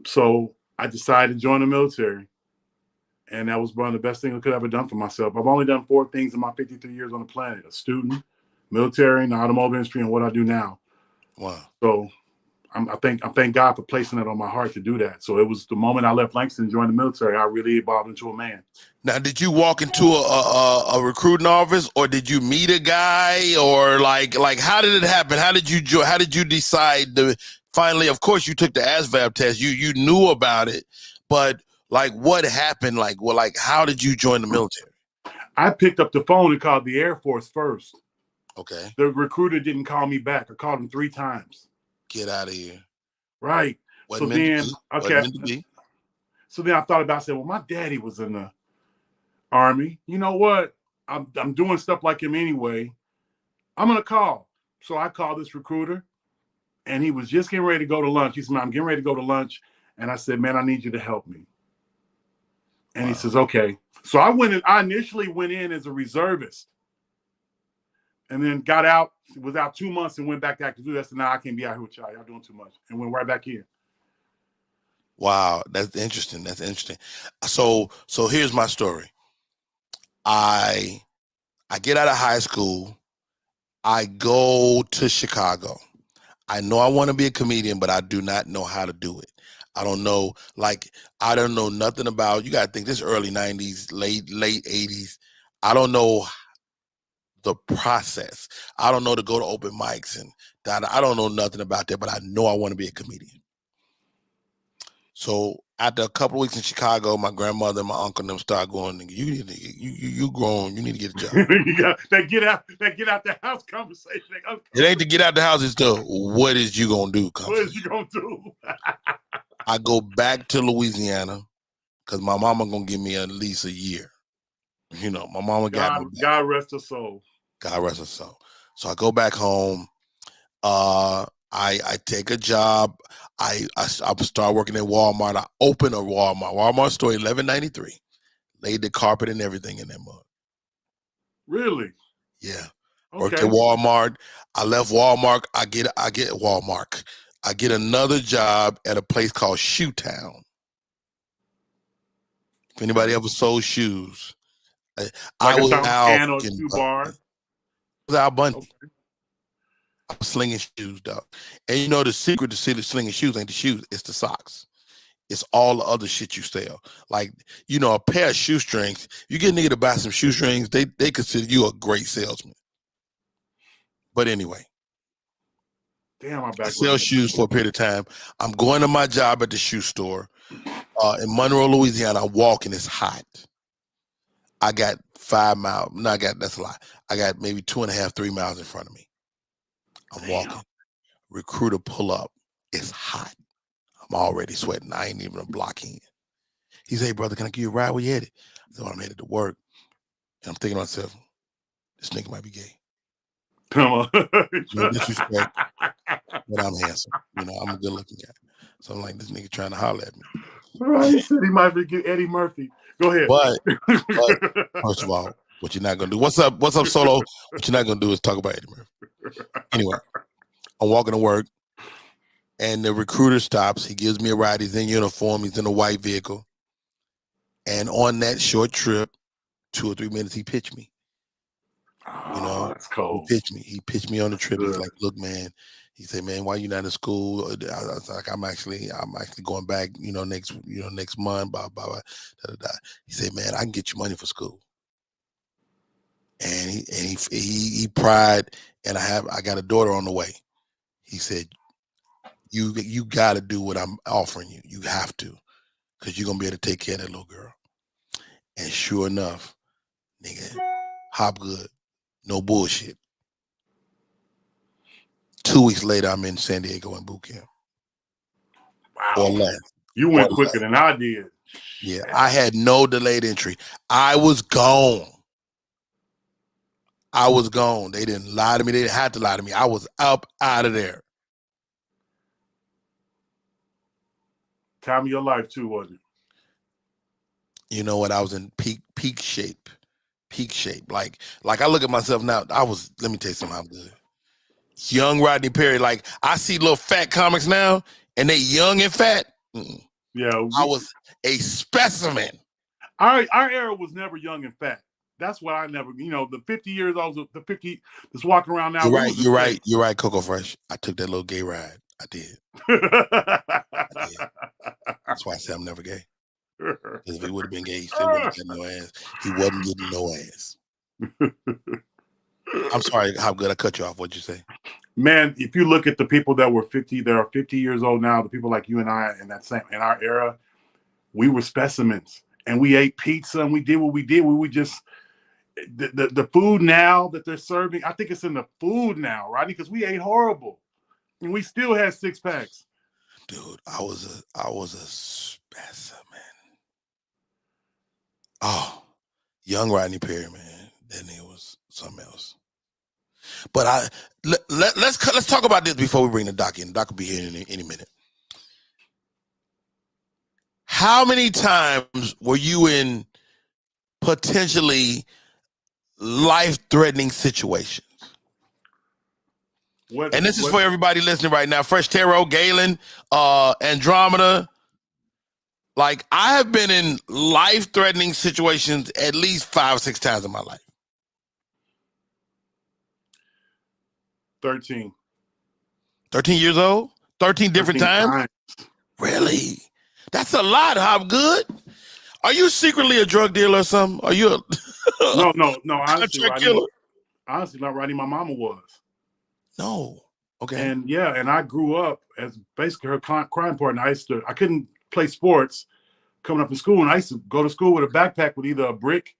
C: So I decided to join the military. And that was one of the best things I could have ever done for myself. I've only done 4 things in my 53 years on the planet: a student, military, and the automotive industry, and what I do now.
B: Wow. So
C: I thank God for placing it on my heart to do that. So it was the moment I left Langston and joined the military, I really evolved into a man.
B: Now, did you walk into a recruiting office, or did you meet a guy, or like how did it happen? How did you decide to finally? Of course, you took the ASVAB test. You knew about it, but like what happened? Like how did you join the military?
C: I picked up the phone and called the Air Force first.
B: Okay.
C: The recruiter didn't call me back. I called him 3 times.
B: Get out of here.
C: Right. So then I thought about, I said, well, my daddy was in the Army. You know what? I'm doing stuff like him anyway. I'm going to call. So I called this recruiter, and he was just getting ready to go to lunch. He said, I'm getting ready to go to lunch. And I said, man, I need you to help me. And he says, okay. So I initially went in as a reservist, and then got out, was out 2 months and went back to active duty. I said, nah, I can't be out here with y'all. Y'all doing too much. And went right back in.
B: Wow, that's interesting. That's interesting. So here's my story. I get out of high school. I go to Chicago. I know I want to be a comedian, but I do not know how to do it. I don't know nothing about, you got to think this early 90s, late 80s. I don't know the process. I don't know to go to open mics and that. I don't know nothing about that, but I know I want to be a comedian. So after a couple of weeks in Chicago, my grandmother and my uncle and them started going, you grown, you need to get a job.
C: That get out the house conversation.
B: It ain't to get out the house, it's the what is you gonna do conversation.
C: What is you gonna do?
B: I go back to Louisiana because my mama gonna give me at least a year. You know, my mama got me back.
C: God rest her soul.
B: God rest her soul. So I go back home. I take a job. I start working at Walmart. I open a Walmart store, 1193. Laid the carpet and everything in that mug.
C: Really?
B: Yeah.
C: Okay.
B: Worked at Walmart. I left Walmart. I get Walmart. I get another job at a place called Shoe Town. If anybody ever sold shoes, I was out.
C: Shoe bar.
B: I was out Bundy.
C: Okay.
B: I was slinging shoes, dog. And you know the secret to slinging shoes ain't the shoes, it's the socks. It's all the other shit you sell. Like, you know, a pair of shoestrings, you get a nigga to buy some shoestrings, they consider you a great salesman. But anyway.
C: Damn, I
B: sell shoes for a period of time. I'm going to my job at the shoe store in Monroe, Louisiana. I walk and it's hot. I got 5 miles. No, that's a lie. I got maybe 2.5, 3 miles in front of me. I'm walking. Recruiter pull up. It's hot. I'm already sweating. I ain't even a block in. He said, hey, brother, can I give you a ride? Where you headed? I said, well, I'm headed to work. And I'm thinking to myself, this nigga might be gay.
C: Come on.
B: No disrespect, but I'm handsome. You know, I'm a good looking guy. So I'm like, this nigga trying to holler at me.
C: Right. He said he might be Eddie Murphy. Go ahead.
B: But first of all, what you're not gonna do. What's up, Solo? What you're not gonna do is talk about Eddie Murphy. Anyway, I'm walking to work and the recruiter stops. He gives me a ride. He's in uniform, he's in a white vehicle. And on that short trip, 2 or 3 minutes, he pitched me. You know,
C: that's cold.
B: He pitched me on the trip. He's like, look, man. He said, man, why you not in school? I was like, I'm actually going back, next month, blah, blah, blah, da, da, da. He said, man, I can get you money for school. And he pried, and I got a daughter on the way. He said, you got to do what I'm offering you. You have to, because you're going to be able to take care of that little girl. And sure enough, nigga, hop good. No bullshit. 2 weeks later, I'm in San Diego in boot camp.
C: Wow.
B: Or less.
C: You went quicker than I did.
B: Yeah, I had no delayed entry. I was gone. They didn't lie to me. They didn't have to lie to me. I was up out of there.
C: Time of your life too, wasn't it?
B: You know what? I was in peak shape. Like I look at myself now. Let me tell you something. I'm good. Young Rodney Perry. Like I see little fat comics now, and they young and fat.
C: Yeah,
B: I was a specimen.
C: Our era was never young and fat. That's why I never. The 50 years old, the 50 that's walking around now.
B: You're right, Coco Fresh. I took that little gay ride. I did. That's why I said I'm never gay. Because if he would have been gay, he still wouldn't get no ass. He wasn't getting no ass. I'm sorry, how good I cut you off. What'd you say?
C: Man, if you look at the people that were 50, that are 50 years old now, the people like you and I in our era, we were specimens. And we ate pizza and we did what we did. We would just the food now that they're serving, I think it's in the food now, right? Because we ate horrible. And we still had 6-packs.
B: Dude, I was a specimen. Oh, young Rodney Perry, man. That nigga was something else. But let's talk about this before we bring the doc in. The doc will be here in any minute. How many times were you in potentially life-threatening situations? And this is for everybody listening right now. Fresh Tarot, Galen, Andromeda. Like, I have been in life-threatening situations at least 5 or 6 times in my life.
C: 13.
B: 13 years old? 13 different times? Really? That's a lot, Hop Good. Are you secretly a drug dealer or something? Are you
C: No.
B: Contract killer?
C: Honestly, not Rodney. My mama was.
B: No. Okay.
C: And yeah, and I grew up as basically her crime partner. I couldn't play sports coming up in school, and I used to go to school with a backpack with either a brick,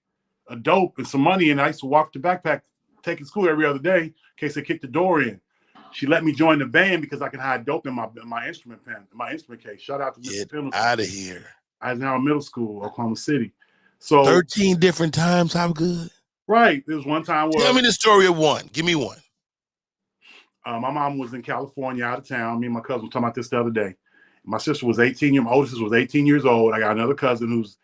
C: a dope, and some money, and I used to walk the backpack, taking school every other day in case they kicked the door in. She let me join the band because I can hide dope in my instrument case. Shout out to Mr. Pendleton.
B: Get out of here.
C: I was now in middle school, Oklahoma City. So
B: 13 different times. How good?
C: Right. There was one time where
B: Tell me the story of one. Give me one.
C: my mom was in California, out of town. Me and my cousin were talking about this the other day. My sister was 18. My oldest sister was 18 years old. I got another cousin who's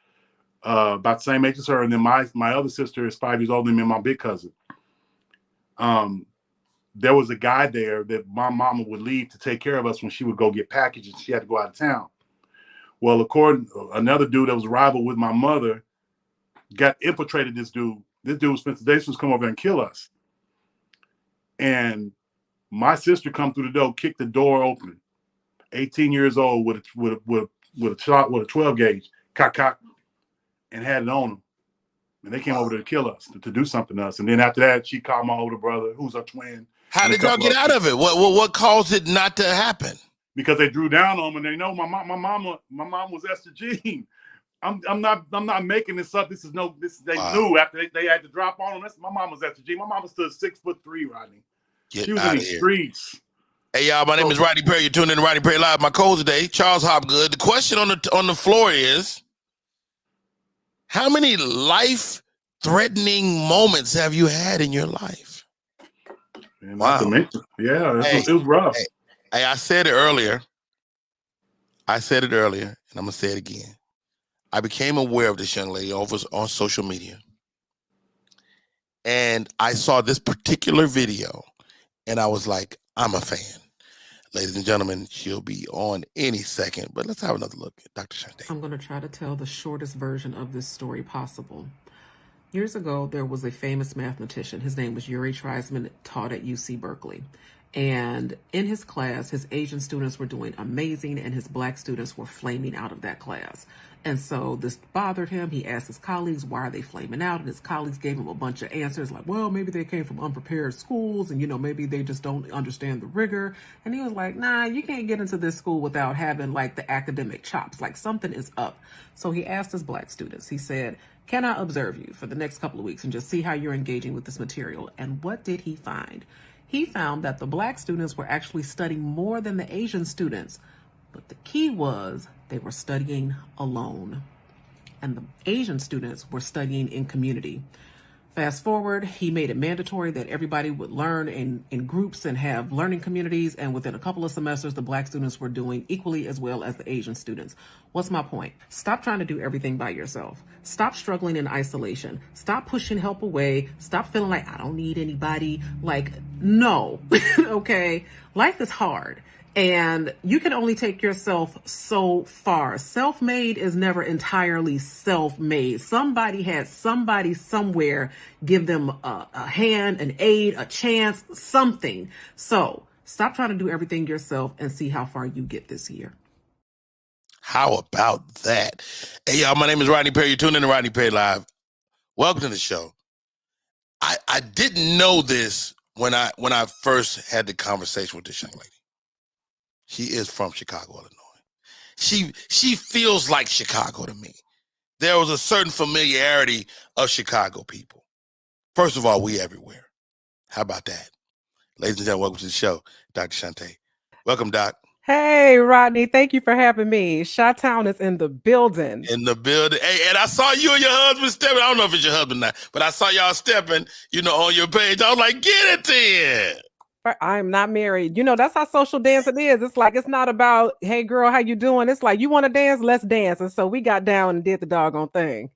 C: about the same age as her, and then my other sister is 5 years older than me and my big cousin. There was a guy there that my mama would leave to take care of us when she would go get packages. She had to go out of town. Well, another dude that was a rival with my mother got infiltrated this dude. This dude was to come over and kill us. And my sister come through the door, kicked the door open. 18 years old with a shot with a 12 gauge, cock, and had it on him. And they came over to kill us, to do something to us. And then after that, she called my older brother, who's a twin.
B: How did y'all get out of it? What caused it not to happen?
C: Because they drew down on them, and they know my mom was Esther Jean. I'm not making this up. They knew after they had to drop on them. My mom was Esther Jean. My mom stood 6'3", Rodney. She was in the streets.
B: Hey y'all, my name is Rodney Perry. You're tuning in to Rodney Perry Live. My co today, Charles Hopgood. The question on the floor is, how many life-threatening moments have you had in your life?
C: Man, wow. It was rough.
B: Hey, I said it earlier, and I'm gonna say it again. I became aware of this young lady on social media, and I saw this particular video, and I was like, I'm a fan. Ladies and gentlemen, she'll be on any second, but let's have another look at Dr. Shante.
F: I'm going to try to tell the shortest version of this story possible. Years ago, there was a famous mathematician. His name was Yuri Treisman, taught at UC Berkeley. And in his class, his Asian students were doing amazing and his black students were flaming out of that class. And so this bothered him. He asked his colleagues, why are they flaming out? And his colleagues gave him a bunch of answers like, well, maybe they came from unprepared schools and, maybe they just don't understand the rigor. And he was like, nah, you can't get into this school without having like the academic chops, like something is up. So he asked his black students, he said, can I observe you for the next couple of weeks and just see how you're engaging with this material? And what did he find? He found that the black students were actually studying more than the Asian students. But the key was they were studying alone. And the Asian students were studying in community. Fast forward, he made it mandatory that everybody would learn in groups and have learning communities. And within a couple of semesters, the black students were doing equally as well as the Asian students. What's my point? Stop trying to do everything by yourself. Stop struggling in isolation. Stop pushing help away. Stop feeling like I don't need anybody. Like, no, okay? Life is hard. And you can only take yourself so far. Self-made is never entirely self-made. Somebody had somebody somewhere give them a hand, an aid, a chance, something. So stop trying to do everything yourself and see how far you get this year.
B: How about that? Hey, y'all, my name is Rodney Perry. You're tuning in to Rodney Perry Live. Welcome to the show. I didn't know this when I first had the conversation with this young lady. She is from Chicago, Illinois. She feels like Chicago to me. There was a certain familiarity of Chicago people. First of all, we everywhere. How about that? Ladies and gentlemen, welcome to the show, Dr. Shante. Welcome, Doc.
G: Hey, Rodney. Thank you for having me. Chi-Town is in the building.
B: In the building. Hey, and I saw you and your husband stepping. I don't know if it's your husband now, but I saw y'all stepping, on your page. I was like, get it then.
G: I'm not married. That's how social dancing is. It's like, it's not about, hey, girl, how you doing? It's like, you want to dance? Let's dance. And so we got down and did the doggone thing.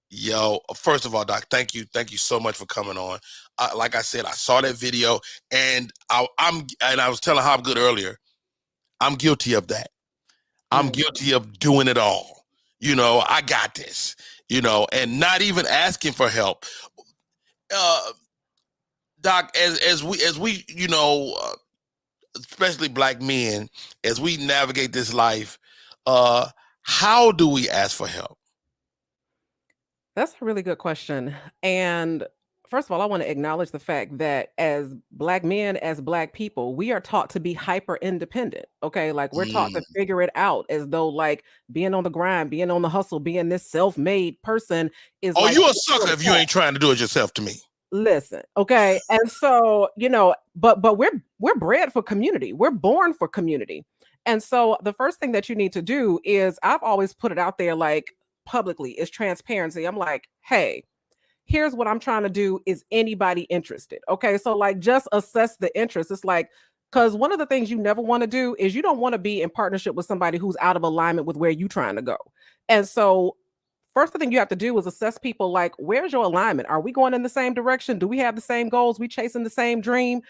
B: Yo, first of all, Doc, thank you so much for coming on. Like I said, I saw that video, and I was telling Hopgood earlier, I'm guilty of that. I'm guilty of doing it all. I got this. And not even asking for help. Doc, as we especially black men, as we navigate this life, how do we ask for help?
G: That's a really good question. And first of all, I want to acknowledge the fact that as Black men, as Black people, we are taught to be hyper independent. Okay. Like we're taught to
B: Mm.
G: figure it out as though like being on the grind, being on the hustle, being this self made person is
B: Oh,
G: like,
B: you a sucker if you ain't trying to do it yourself to me.
G: listen, okay. And so, but we're bred for community. We're born for community. And so the first thing that you need to do is I've always put it out there like publicly is transparency. I'm like, hey, here's what I'm trying to do. Is anybody interested? Okay. So like just assess the interest. It's like, because one of the things you never want to do is you don't want to be in partnership with somebody who's out of alignment with where you're trying to go. And so first thing you have to do is assess people like, where's your alignment? Are we going in the same direction? Do we have the same goals? We chasing the same dream?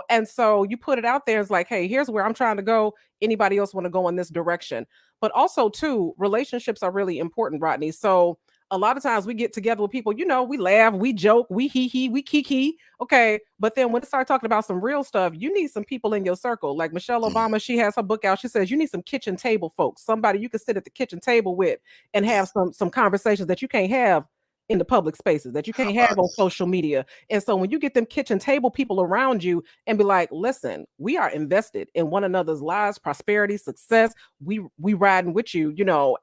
G: And so you put it out there. It's like, hey, here's where I'm trying to go. Anybody else want to go in this direction? But also too, relationships are really important, Rodney. So a lot of times we get together with people, we laugh, we joke, we hee, we kiki. Okay. But then when it start talking about some real stuff, you need some people in your circle. Like Michelle Obama, she has her book out. She says you need some kitchen table folks, somebody you can sit at the kitchen table with and have some conversations that you can't have in the public spaces, that you can't have on social media. And so when you get them kitchen table people around you and be like, listen, we are invested in one another's lives, prosperity, success. We riding with you,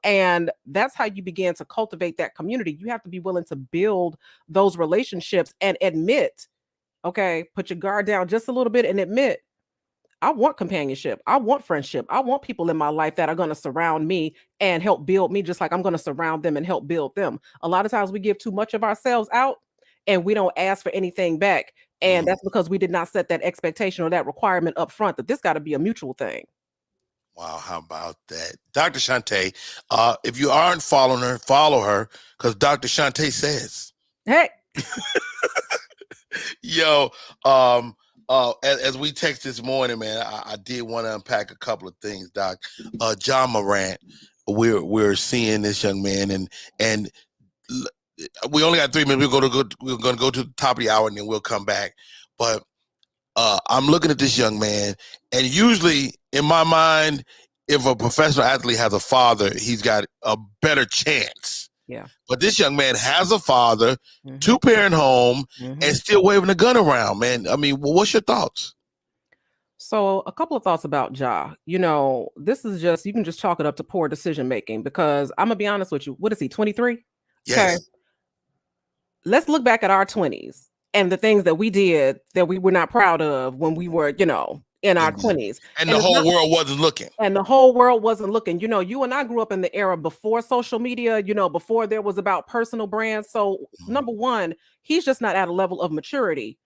G: and that's how you begin to cultivate that community. You have to be willing to build those relationships and admit, okay, put your guard down just a little bit and admit, I want companionship. I want friendship. I want people in my life that are going to surround me and help build me, just like I'm going to surround them and help build them. A lot of times we give too much of ourselves out and we don't ask for anything back. And that's because we did not set that expectation or that requirement up front that this got to be a mutual thing.
B: Wow, how about that? Dr. Shante, if you aren't following her, follow her, because Dr. Shante says.
G: Hey.
B: Yo, as we text this morning, man, I did want to unpack a couple of things, Doc. John Morant, we're seeing this young man, and we only got 3 minutes. We're going to go to the top of the hour, and then we'll come back. But I'm looking at this young man, and usually in my mind, if a professional athlete has a father, he's got a better chance.
G: Yeah.
B: But this young man has a father, 2-parent home, and still waving a gun around, man. I mean, what's your thoughts?
G: So a couple of thoughts about Ja. This is just, you can just chalk it up to poor decision making, because I'm gonna be honest with you. What is he, 23?
B: Yes.
G: Okay. Let's look back at our 20s and the things that we did that we were not proud of when we were, in our 20s.
B: And the whole world wasn't looking.
G: And the whole world wasn't looking. You and I grew up in the era before social media, before there was about personal brands. So number one, he's just not at a level of maturity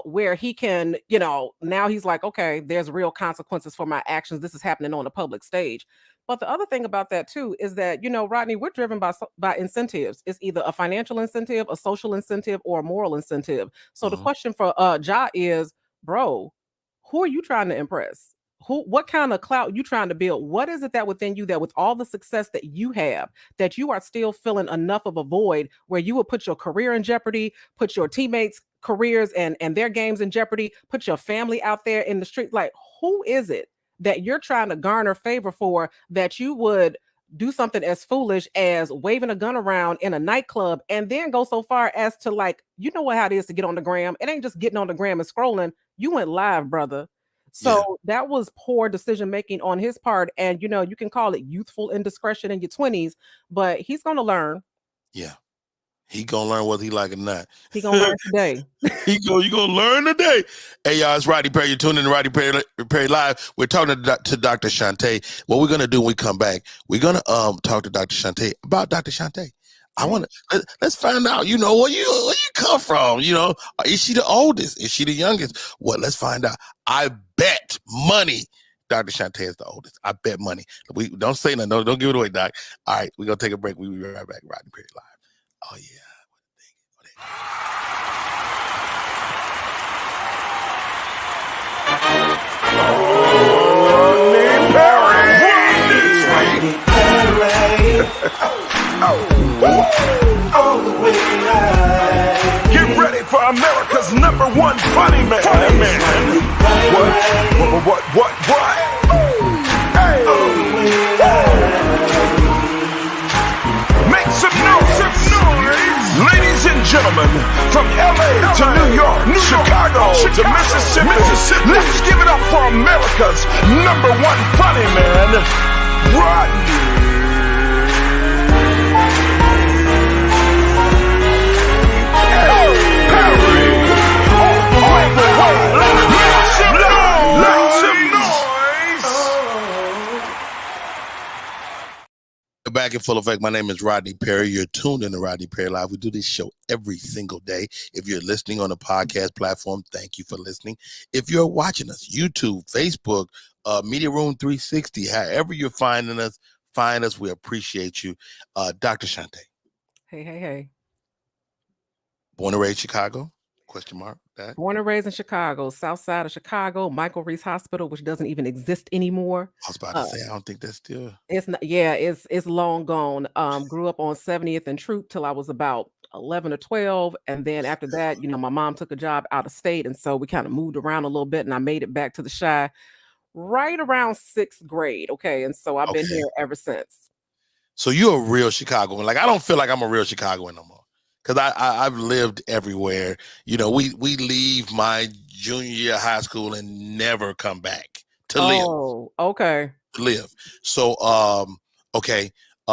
G: where he can, now he's like, okay, there's real consequences for my actions. This is happening on a public stage. But the other thing about that too is that, Rodney, we're driven by incentives. It's either a financial incentive, a social incentive, or a moral incentive. So the question for Ja is, bro, who are you trying to impress? What kind of clout you trying to build? What is it that within you that with all the success that you have, that you are still feeling enough of a void where you would put your career in jeopardy, put your teammates' careers and their games in jeopardy, put your family out there in the street? Like, who is it that you're trying to garner favor for that you would do something as foolish as waving a gun around in a nightclub and then go so far as to, like, how it is to get on the gram? It ain't just getting on the gram and scrolling. You went live, brother. So that was poor decision making on his part. And, you can call it youthful indiscretion in your 20s, but he's going to learn.
B: Yeah. He going to learn whether he like it or not.
G: He going to learn today.
B: You going to learn today. Hey, y'all, it's Rodney Perry. You're tuning in to Rodney Perry Live. We're talking to Dr. Shante. What we're going to do when we come back, we're going to talk to Dr. Shante about Dr. Shante. I want to let's find out, where you come from. Is she the oldest? Is she the youngest? Well, let's find out. I bet money Dr. Shante is the oldest. I bet money. We don't say nothing. Don't give it away, Doc. All right, we're gonna take a break. We'll be right back. Rodney Perry Live. Oh yeah.
A: Get ready for America's #1 funny man. What? Hey. Make some noise. gentlemen, from LA to New York, Chicago to Mississippi, let's give it up for America's number one funny man, Rodney.
B: Back in full effect. My name is Rodney Perry. You're tuned in to Rodney Perry Live. We do this show every single day. If you're listening on a podcast platform, thank you for listening. If you're watching us, YouTube, Facebook, Media Room 360, however you're finding us, find us. We appreciate you. Dr. Shante.
G: Hey.
B: Born and raised Chicago? Question mark. That.
G: Born and raised in Chicago, south side of Chicago, Michael Reese Hospital, which doesn't even exist anymore.
B: I was about to say, I don't think that's still.
G: It's not. Yeah, it's long gone. Grew up on 70th and Troop till I was about 11 or 12, and then after that, my mom took a job out of state, and so we kind of moved around a little bit, and I made it back to the Chi right around 6th grade. Okay, and so I've been here ever since.
B: So you're a real Chicagoan. Like, I don't feel like I'm a real Chicagoan no more. Because I've lived everywhere. We leave my junior year of high school and never come back to live.
G: Oh, okay.
B: To live. So,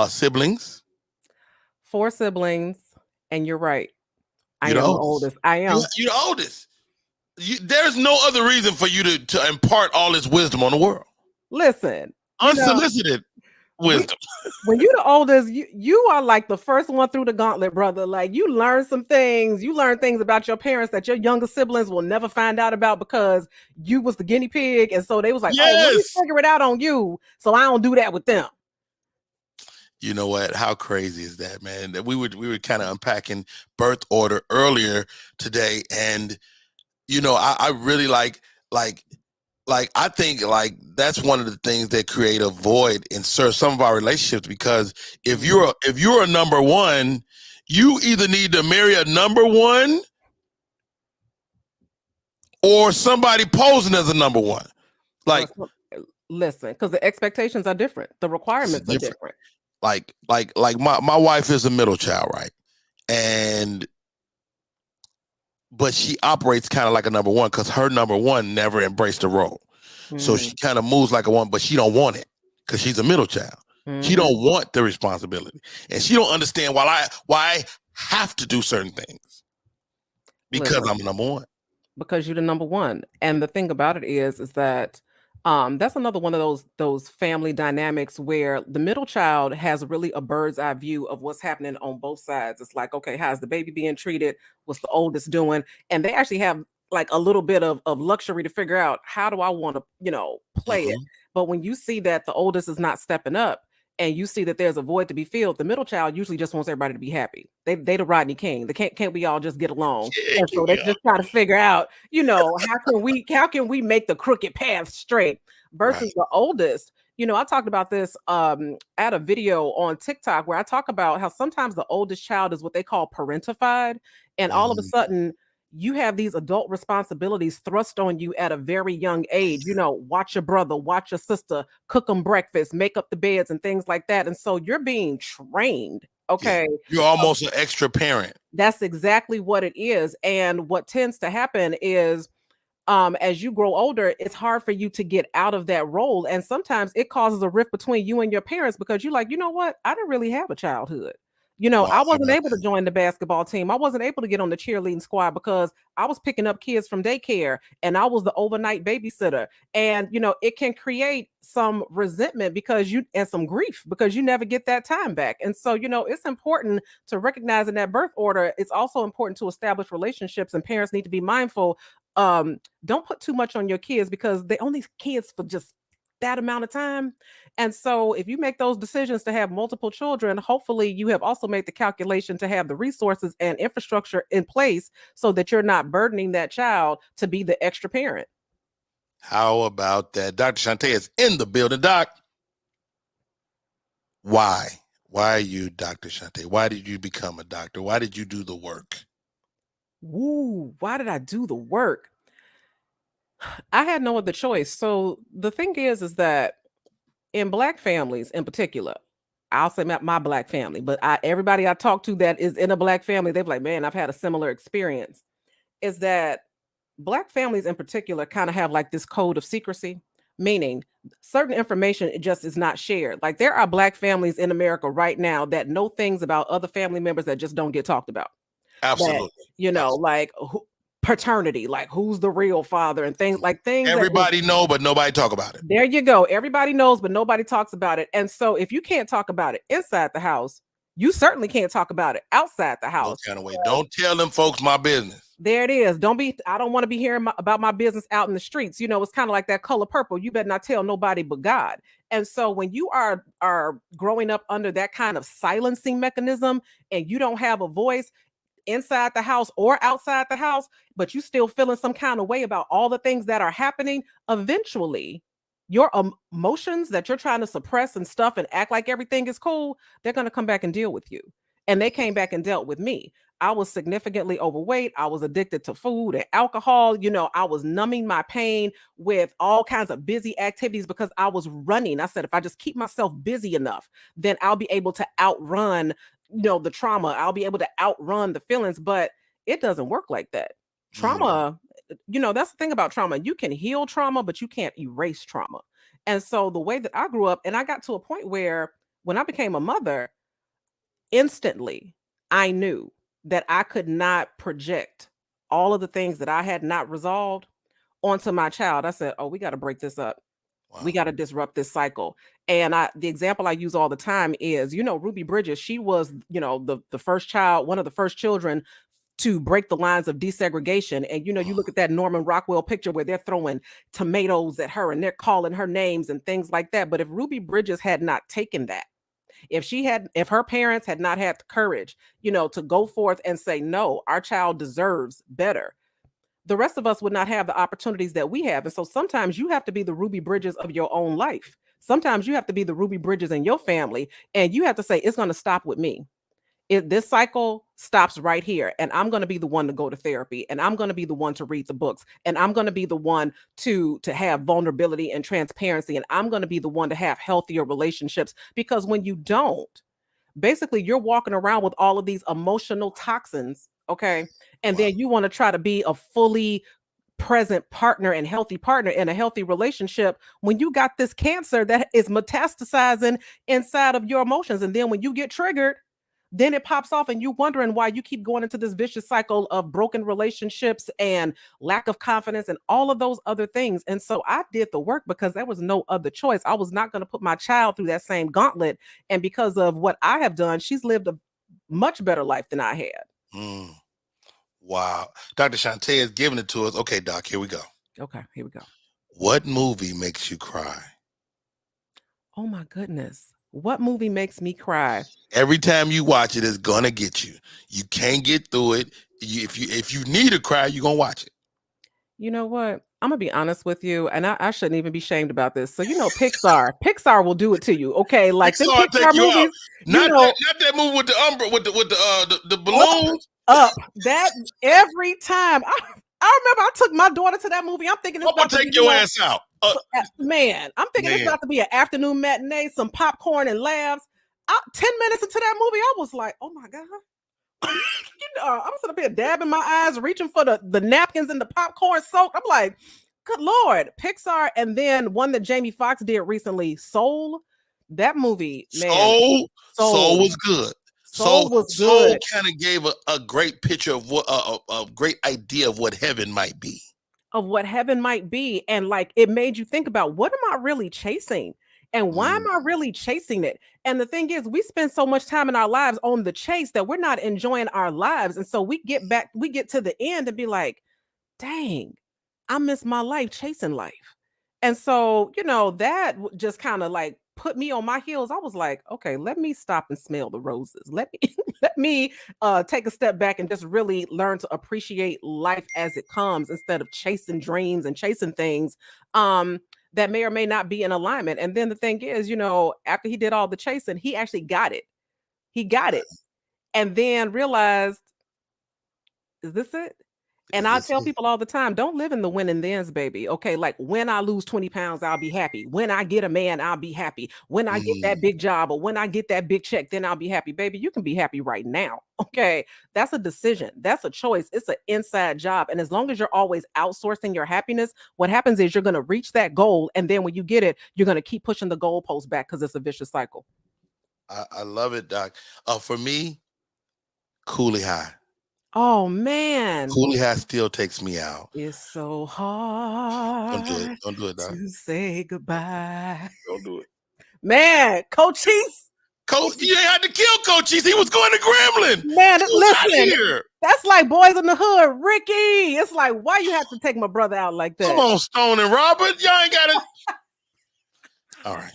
B: siblings?
G: 4 siblings, and you're right. I am
B: the
G: oldest. I am.
B: You're the oldest. There's no other reason for you to impart all this wisdom on the world.
G: Listen.
B: Unsolicited wisdom.
G: When you're the oldest, you are like the first one through the gauntlet, brother. Like, you learn some things. You learn things about your parents that your younger siblings will never find out about because you was the guinea pig. And so they was like,
B: yes.
G: Oh, let me figure it out on you. So I don't do that with them.
B: You know what? How crazy is that, man? That we were kind of unpacking birth order earlier today. And, I really like I think like that's one of the things that create a void in some of our relationships, because if you're a number one, you either need to marry a number one or somebody posing as a number one. Like,
G: listen, because the expectations are different, the requirements are different.
B: Like my wife is a middle child, right? But she operates kind of like a number one because her number one never embraced the role. Mm-hmm. So she kind of moves like a one, but she don't want it because she's a middle child. Mm-hmm. She don't want the responsibility. And she don't understand why I have to do certain things because I'm number one.
G: Because you're the number one. And the thing about it is that that's another one of those family dynamics where the middle child has really a bird's eye view of what's happening on both sides. It's like, okay, how's the baby being treated? What's the oldest doing? And they actually have like a little bit of luxury to figure out, how do I want to, play it? But when you see that the oldest is not stepping up and you see that there's a void to be filled, the middle child usually just wants everybody to be happy. They the Rodney King. They can't we all just get along? And so they just try to figure out, how can we make the crooked path straight versus the oldest. I talked about this at a video on TikTok where I talk about how sometimes the oldest child is what they call parentified, and all of a sudden you have these adult responsibilities thrust on you at a very young age. Watch your brother, watch your sister, cook them breakfast, make up the beds and things like that. And so you're being trained. Okay.
B: Yeah. You're almost an extra parent.
G: That's exactly what it is. And what tends to happen is as you grow older, it's hard for you to get out of that role. And sometimes it causes a rift between you and your parents because you're like, you know what? I didn't really have a childhood. I wasn't able to join the basketball team. I wasn't able to get on the cheerleading squad because I was picking up kids from daycare and I was the overnight babysitter. And, it can create some resentment and some grief because you never get that time back. And so, it's important to recognize in that birth order. It's also important to establish relationships, and parents need to be mindful. Don't put too much on your kids because they only kids for just that amount of time. And so if you make those decisions to have multiple children, hopefully you have also made the calculation to have the resources and infrastructure in place so that you're not burdening that child to be the extra parent.
B: How about that? Dr. Shante is in the building. Doc, why are you Dr. Shante? Why did you become a doctor? Why did you do the work?
G: Ooh, why did I do the work? I had no other choice. So the thing is that in Black families in particular, I'll say my black family, but everybody I talk to that is in a black family, they're like, man, I've had a similar experience. Is that black families in particular kind of have like this code of secrecy, meaning certain information it just is not shared. Like there are black families in America right now that know things about other family members that just don't get talked about. That,
B: Absolutely.
G: like paternity, like who's the real father and things like things that
B: Everybody know, but nobody talk about it.
G: there you go. Everybody knows, but nobody talks about it. And so if you can't talk about it inside the house, you certainly can't talk about it outside the
B: No
G: house.
B: kind of way. Don't tell them folks my business.
G: There it is. I don't want to be hearing about my business out in the streets. It's kind of like that color purple. You better not tell nobody but God. And so when you are growing up under that kind of silencing mechanism and you don't have a voice inside the house or outside the house, but you still feeling some kind of way about all the things that are happening, eventually your emotions that you're trying to suppress and stuff and act like everything is cool, they're going to come back and deal with you. And they came back and dealt with me. I was significantly overweight. I was addicted to food and alcohol. I was numbing my pain with all kinds of busy activities because I was running. I said, if I just keep myself busy enough, then I'll be able to outrun, the trauma. I'll be able to outrun the feelings, but it doesn't work like that. Trauma, that's the thing about trauma. You can heal trauma, but you can't erase trauma. And so the way that I grew up, and I got to a point where when I became a mother, instantly I knew that I could not project all of the things that I had not resolved onto my child. I said, oh, we got to break this up.
B: Wow.
G: We got to disrupt this cycle. And the example I use all the time is, Ruby Bridges, she was, the first child, one of the first children to break the lines of desegregation. And, you look at that Norman Rockwell picture where they're throwing tomatoes at her and they're calling her names and things like that. But if Ruby Bridges had not taken that, if her parents had not had the courage, to go forth and say, no, our child deserves better, the rest of us would not have the opportunities that we have. And so sometimes you have to be the Ruby Bridges of your own life. Sometimes you have to be the Ruby Bridges in your family. And you have to say, it's going to stop with me. This cycle stops right here, and I'm going to be the one to go to therapy, and I'm going to be the one to read the books, and I'm going to be the one to have vulnerability and transparency, and I'm going to be the one to have healthier relationships. Because when you don't, basically you're walking around with all of these emotional toxins, okay? And then you want to try to be a fully present partner and healthy partner in a healthy relationship when you got this cancer that is metastasizing inside of your emotions. And then when you get triggered, then it pops off and you're wondering why you keep going into this vicious cycle of broken relationships and lack of confidence and all of those other things. And so I did the work because there was no other choice. I was not going to put my child through that same gauntlet. And because of what I have done, she's lived a much better life than I had.
B: Wow. Dr. Shante is giving it to us. Okay, Doc, here we go.
G: Okay, here we go.
B: What movie makes you cry?
G: Oh my goodness. What movie makes me cry?
B: Every time you watch it, it's gonna get you. You can't get through it. If you need to cry, you're gonna watch it.
G: You know what? I'm gonna be honest with you, and I shouldn't even be shamed about this. So Pixar will do it to you. Okay, like the Pixar movies.
B: Not that movie with the balloons.
G: Up that every time. I remember I took my daughter to that movie. I'm thinking it's about to
B: take your ass out.
G: Man, I'm thinking it's about to be an afternoon matinee, some popcorn and laughs. 10 minutes into that movie, I was like, oh my God. I'm sitting up here dabbing my eyes, reaching for the napkins and the popcorn soaked. I'm like, good Lord, Pixar. And then one that Jamie Foxx did recently, Soul. That movie, man.
B: Soul was good.
G: Soul was good.
B: Soul kind of gave a great picture of what a great idea of what heaven might be. And like it made you think about, what am I really chasing? And why am I really chasing it? And the thing is, we spend so much time in our lives on the chase that we're not enjoying our lives. And so we get to the end and be like, dang, I miss my life chasing life. And so, that just kind of like put me on my heels. I was like, okay, let me stop and smell the roses. Let me take a step back and just really learn to appreciate life as it comes instead of chasing dreams and chasing things that may or may not be in alignment. And then the thing is, after he did all the chasing, he actually got it. He got it. And then realized, is this it?
G: And I tell people all the time, don't live in the when and thens, baby. Okay. Like when I lose 20 pounds, I'll be happy. When I get a man, I'll be happy. When I get that big job or when I get that big check, then I'll be happy. Baby, you can be happy right now. Okay. That's a decision. That's a choice. It's an inside job. And as long as you're always outsourcing your happiness, what happens is you're going to reach that goal. And then when you get it, you're going to keep pushing the goalpost back because it's a vicious cycle.
B: I love it, Doc. For me, Coolie High.
G: Oh man.
B: Coolie High still takes me out.
G: It's so hard.
B: Don't do it, Doc.
G: To say goodbye.
B: Don't do it.
G: Man, Coach Cheese.
B: Coach, you had to kill Coach Cheese. He was going to Gremlin.
G: Man, listen. That's like Boys in the Hood. Ricky. It's like, why you have to take my brother out like that?
B: Come on, Stone and Robert. Y'all ain't got it. All right.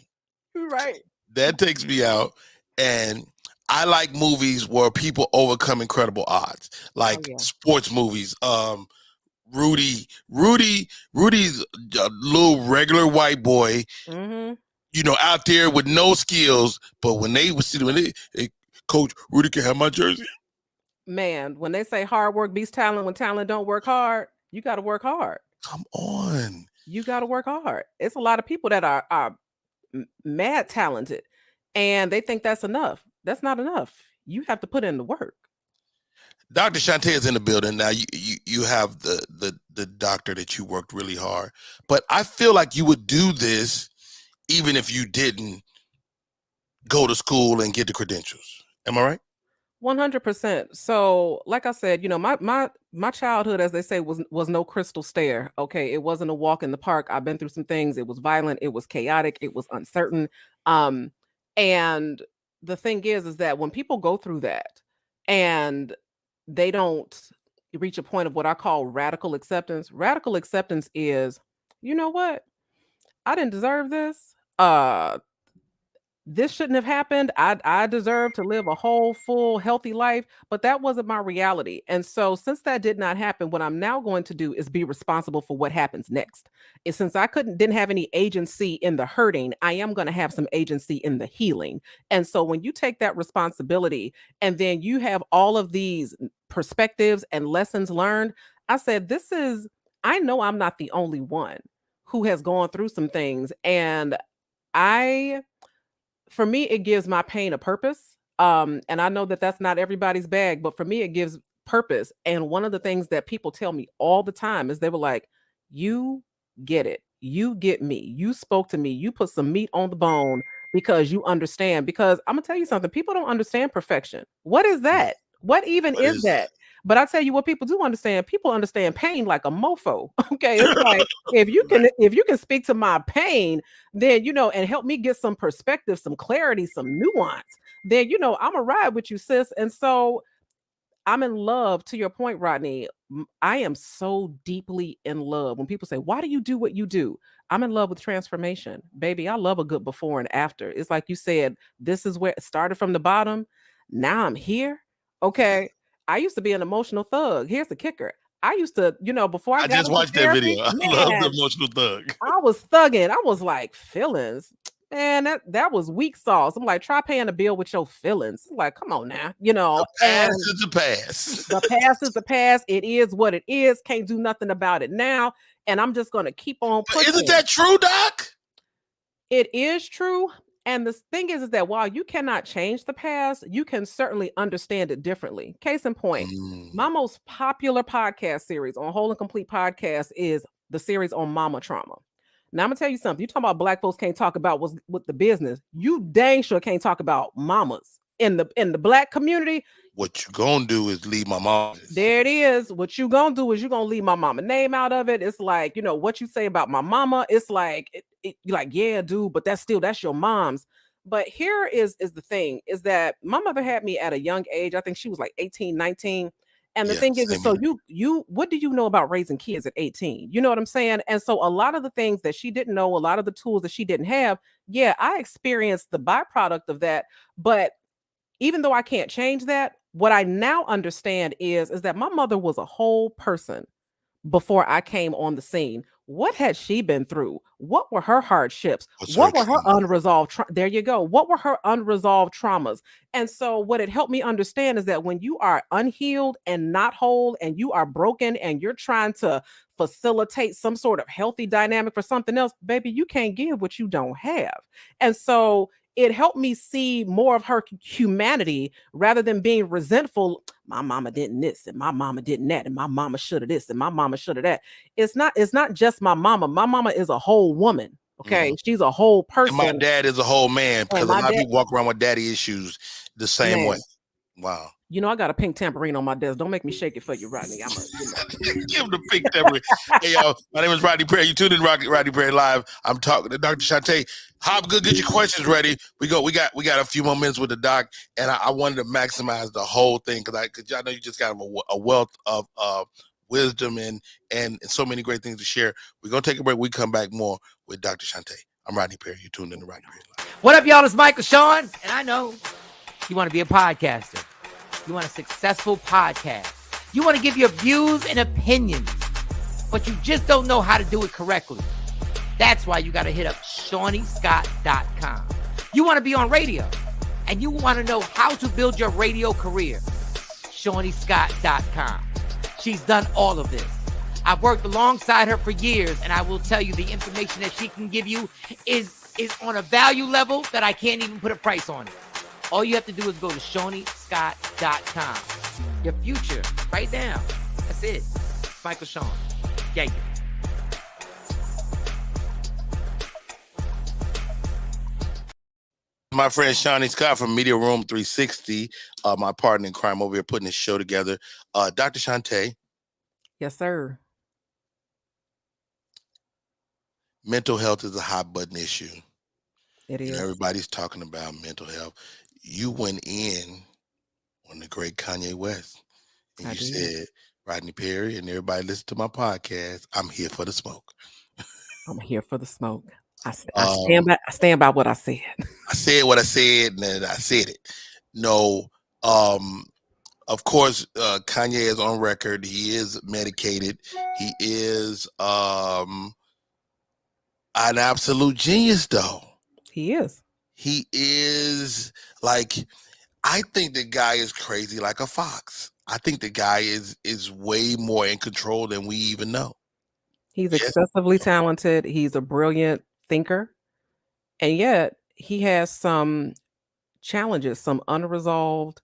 G: You're right.
B: That takes me out. And I like movies where people overcome incredible odds, like sports movies. Rudy's a little regular white boy, you know, out there with no skills. But when they hey, Coach, Rudy can have my jersey.
G: Man, when they say hard work beats talent, when talent don't work hard, you got to work hard.
B: Come on.
G: You got to work hard. It's a lot of people that are mad talented, and they think that's enough. That's not enough. You have to put in the work.
B: Dr. Shante is in the building now. You have the doctor that you worked really hard, but I feel like you would do this even if you didn't go to school and get the credentials. Am I right?
G: 100%. So, like I said, you know, my childhood, as they say, was no crystal stair. Okay, it wasn't a walk in the park. I've been through some things. It was violent. It was chaotic. It was uncertain. And the thing is that when people go through that and they don't reach a point of what I call radical acceptance is, you know what? I didn't deserve this. This shouldn't have happened. I deserve to live a whole, full, healthy life, but that wasn't my reality. And so since that did not happen, what I'm now going to do is be responsible for what happens next. And since I didn't have any agency in the hurting, I am going to have some agency in the healing. And so when you take that responsibility and then you have all of these perspectives and lessons learned, I said, I know I'm not the only one who has gone through some things. And for me, it gives my pain a purpose. And I know that that's not everybody's bag, but for me, it gives purpose. And one of the things that people tell me all the time is they were like, you get it. You get me. You spoke to me. You put some meat on the bone because you understand. Because I'm going to tell you something. People don't understand perfection. What is that? What even is that? But I tell you what people do understand. People understand pain like a mofo. Okay. It's like, if you can speak to my pain, then, you know, and help me get some perspective, some clarity, some nuance, then, you know, I'm a ride with you, sis. And so I'm in love. To your point, Rodney, I am so deeply in love. When people say, why do you do what you do? I'm in love with transformation, baby. I love a good before and after. It's like you said, this is where it started from the bottom. Now I'm here. Okay. I used to be an emotional thug. Here's the kicker. I used to, you know, before I
B: just watched that video. I love the emotional thug.
G: I was thugging. I was like, feelings. Man, that was weak sauce. I'm like, try paying a bill with your feelings. I'm like, come on now, you know.
B: The past is the past.
G: The past is the past. It is what it is. Can't do nothing about it now. And I'm just gonna keep on pushing.
B: Isn't that true, Doc?
G: It is true. And the thing is that while you cannot change the past, you can certainly understand it differently. Case in point, my most popular podcast series on Whole and Complete Podcast is the series on mama trauma. Now, I'm going to tell you something. You talking about black folks can't talk about what's with the business. You dang sure can't talk about mamas in the black community.
B: What you gonna do is leave my mom.
G: There it is. What you gonna do is you're gonna leave my mama name out of it. It's like, you know, what you say about my mama. It's like, you're like, yeah, dude, but that's your mom's. But here is the thing, is that my mother had me at a young age. I think she was like 18, 19. And the thing is, so you, what do you know about raising kids at 18? You know what I'm saying? And so a lot of the things that she didn't know, a lot of the tools that she didn't have, yeah, I experienced the byproduct of that. But even though I can't change that, what I now understand is that my mother was a whole person before I came on the scene. what had she been through? What were her hardships?
B: What's her
G: What were her
B: trauma?
G: unresolved there you go. What were her unresolved traumas? And so what it helped me understand is that when you are unhealed and not whole and you are broken and you're trying to facilitate some sort of healthy dynamic for something else, baby, you can't give what you don't have. And so it helped me see more of her humanity rather than being resentful. My mama didn't this and my mama didn't that and my mama should have this and my mama should have that. It's not just my mama. My mama is a whole woman. Okay. She's a whole
B: And my
G: person.
B: dad is a whole man,
G: And
B: because a
G: my
B: lot of
G: dad,
B: people walk around with daddy issues the same way.
G: man,
B: Wow.
G: you know, I got a pink tambourine on my desk. Don't make me shake it for you, Rodney. I'm a,
B: Give him the pink tambourine. Hey, y'all, my name is Rodney Perry. You tuned in to Rodney Perry Live. I'm talking to Dr. Shante. Hop, good, get your questions ready. We got a few more minutes with the doc, and I wanted to maximize the whole thing because I know you just got a wealth of wisdom and so many great things to share. We're gonna take a break. We come back more with Dr. Shante. I'm Rodney Perry. You tuned in to Rodney Perry Live.
H: What up, y'all? It's Michael Sean, and I know you want to be a podcaster. You want a successful podcast. You want to give your views and opinions, but you just don't know how to do it correctly. That's why you got to hit up ShawneeScott.com. You want to be on radio, and you want to know how to build your radio career. ShawneeScott.com. She's done all of this. I've worked alongside her for years, and I will tell you the information that she can give you is on a value level that I can't even put a price on it. All you have to do is go to ShawneeScott.com. Your future, right now. That's it. Michael Sean. Yeah.
B: My friend Shawnee Scott from Media Room 360, my partner in crime over here putting this show together. Dr. Shante.
G: yes, sir.
B: Mental health is a hot button issue.
G: It is.
B: Everybody's talking about mental health. You went in on the great Kanye West, and
G: I
B: you
G: did.
B: said, Rodney Perry, and everybody listen to my podcast, I'm here for the smoke.
G: I'm here for the smoke. I stand by what I said.
B: I said what I said, and then I said it. No, of course, Kanye is on record. He is medicated. He is an absolute genius, though.
G: He is.
B: He is like, I think the guy is crazy like a fox. I think the guy is way more in control than we even know.
G: He's
B: Yes.
G: excessively talented. He's a brilliant thinker. And yet he has some challenges, some unresolved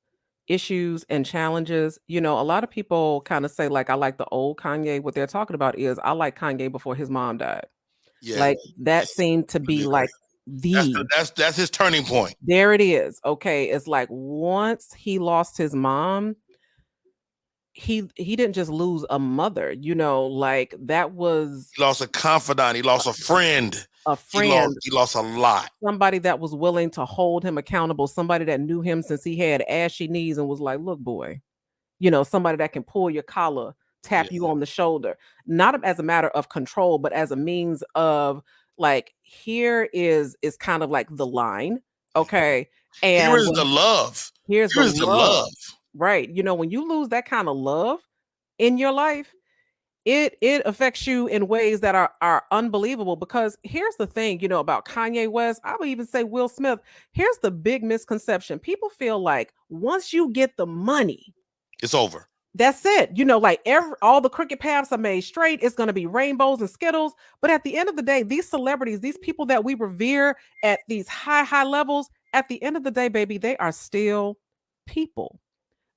G: issues and challenges. You know, a lot of people kind of say, like, I like the old Kanye. What they're talking about is I like Kanye before his mom died.
B: Yeah,
G: Like that seemed to be like
B: that's his turning point.
G: there it is. Okay. It's like once he lost his mom, he didn't just lose a mother, you know, like that was
B: He lost a confidant. He lost a friend.
G: a friend,
B: He lost a lot.
G: somebody that was willing to hold him accountable, somebody that knew him since he had ashy knees and was like, look, boy, you know, somebody that can pull your collar, tap you on the shoulder, not as a matter of control, but as a means of like, here is kind of like the line. Okay. And
B: Here is the love.
G: here's
B: Here is the love.
G: right. You know, when you lose that kind of love in your life, it affects you in ways that are unbelievable. Because here's the thing, you know, about Kanye West, I would even say Will Smith. Here's the big misconception. People feel like once you get the money,
B: It's over.
G: that's it. You know, like all the crooked paths are made straight. It's going to be rainbows and skittles. But at the end of the day, these celebrities, these people that we revere at these high levels, at the end of the day, baby, they are still people.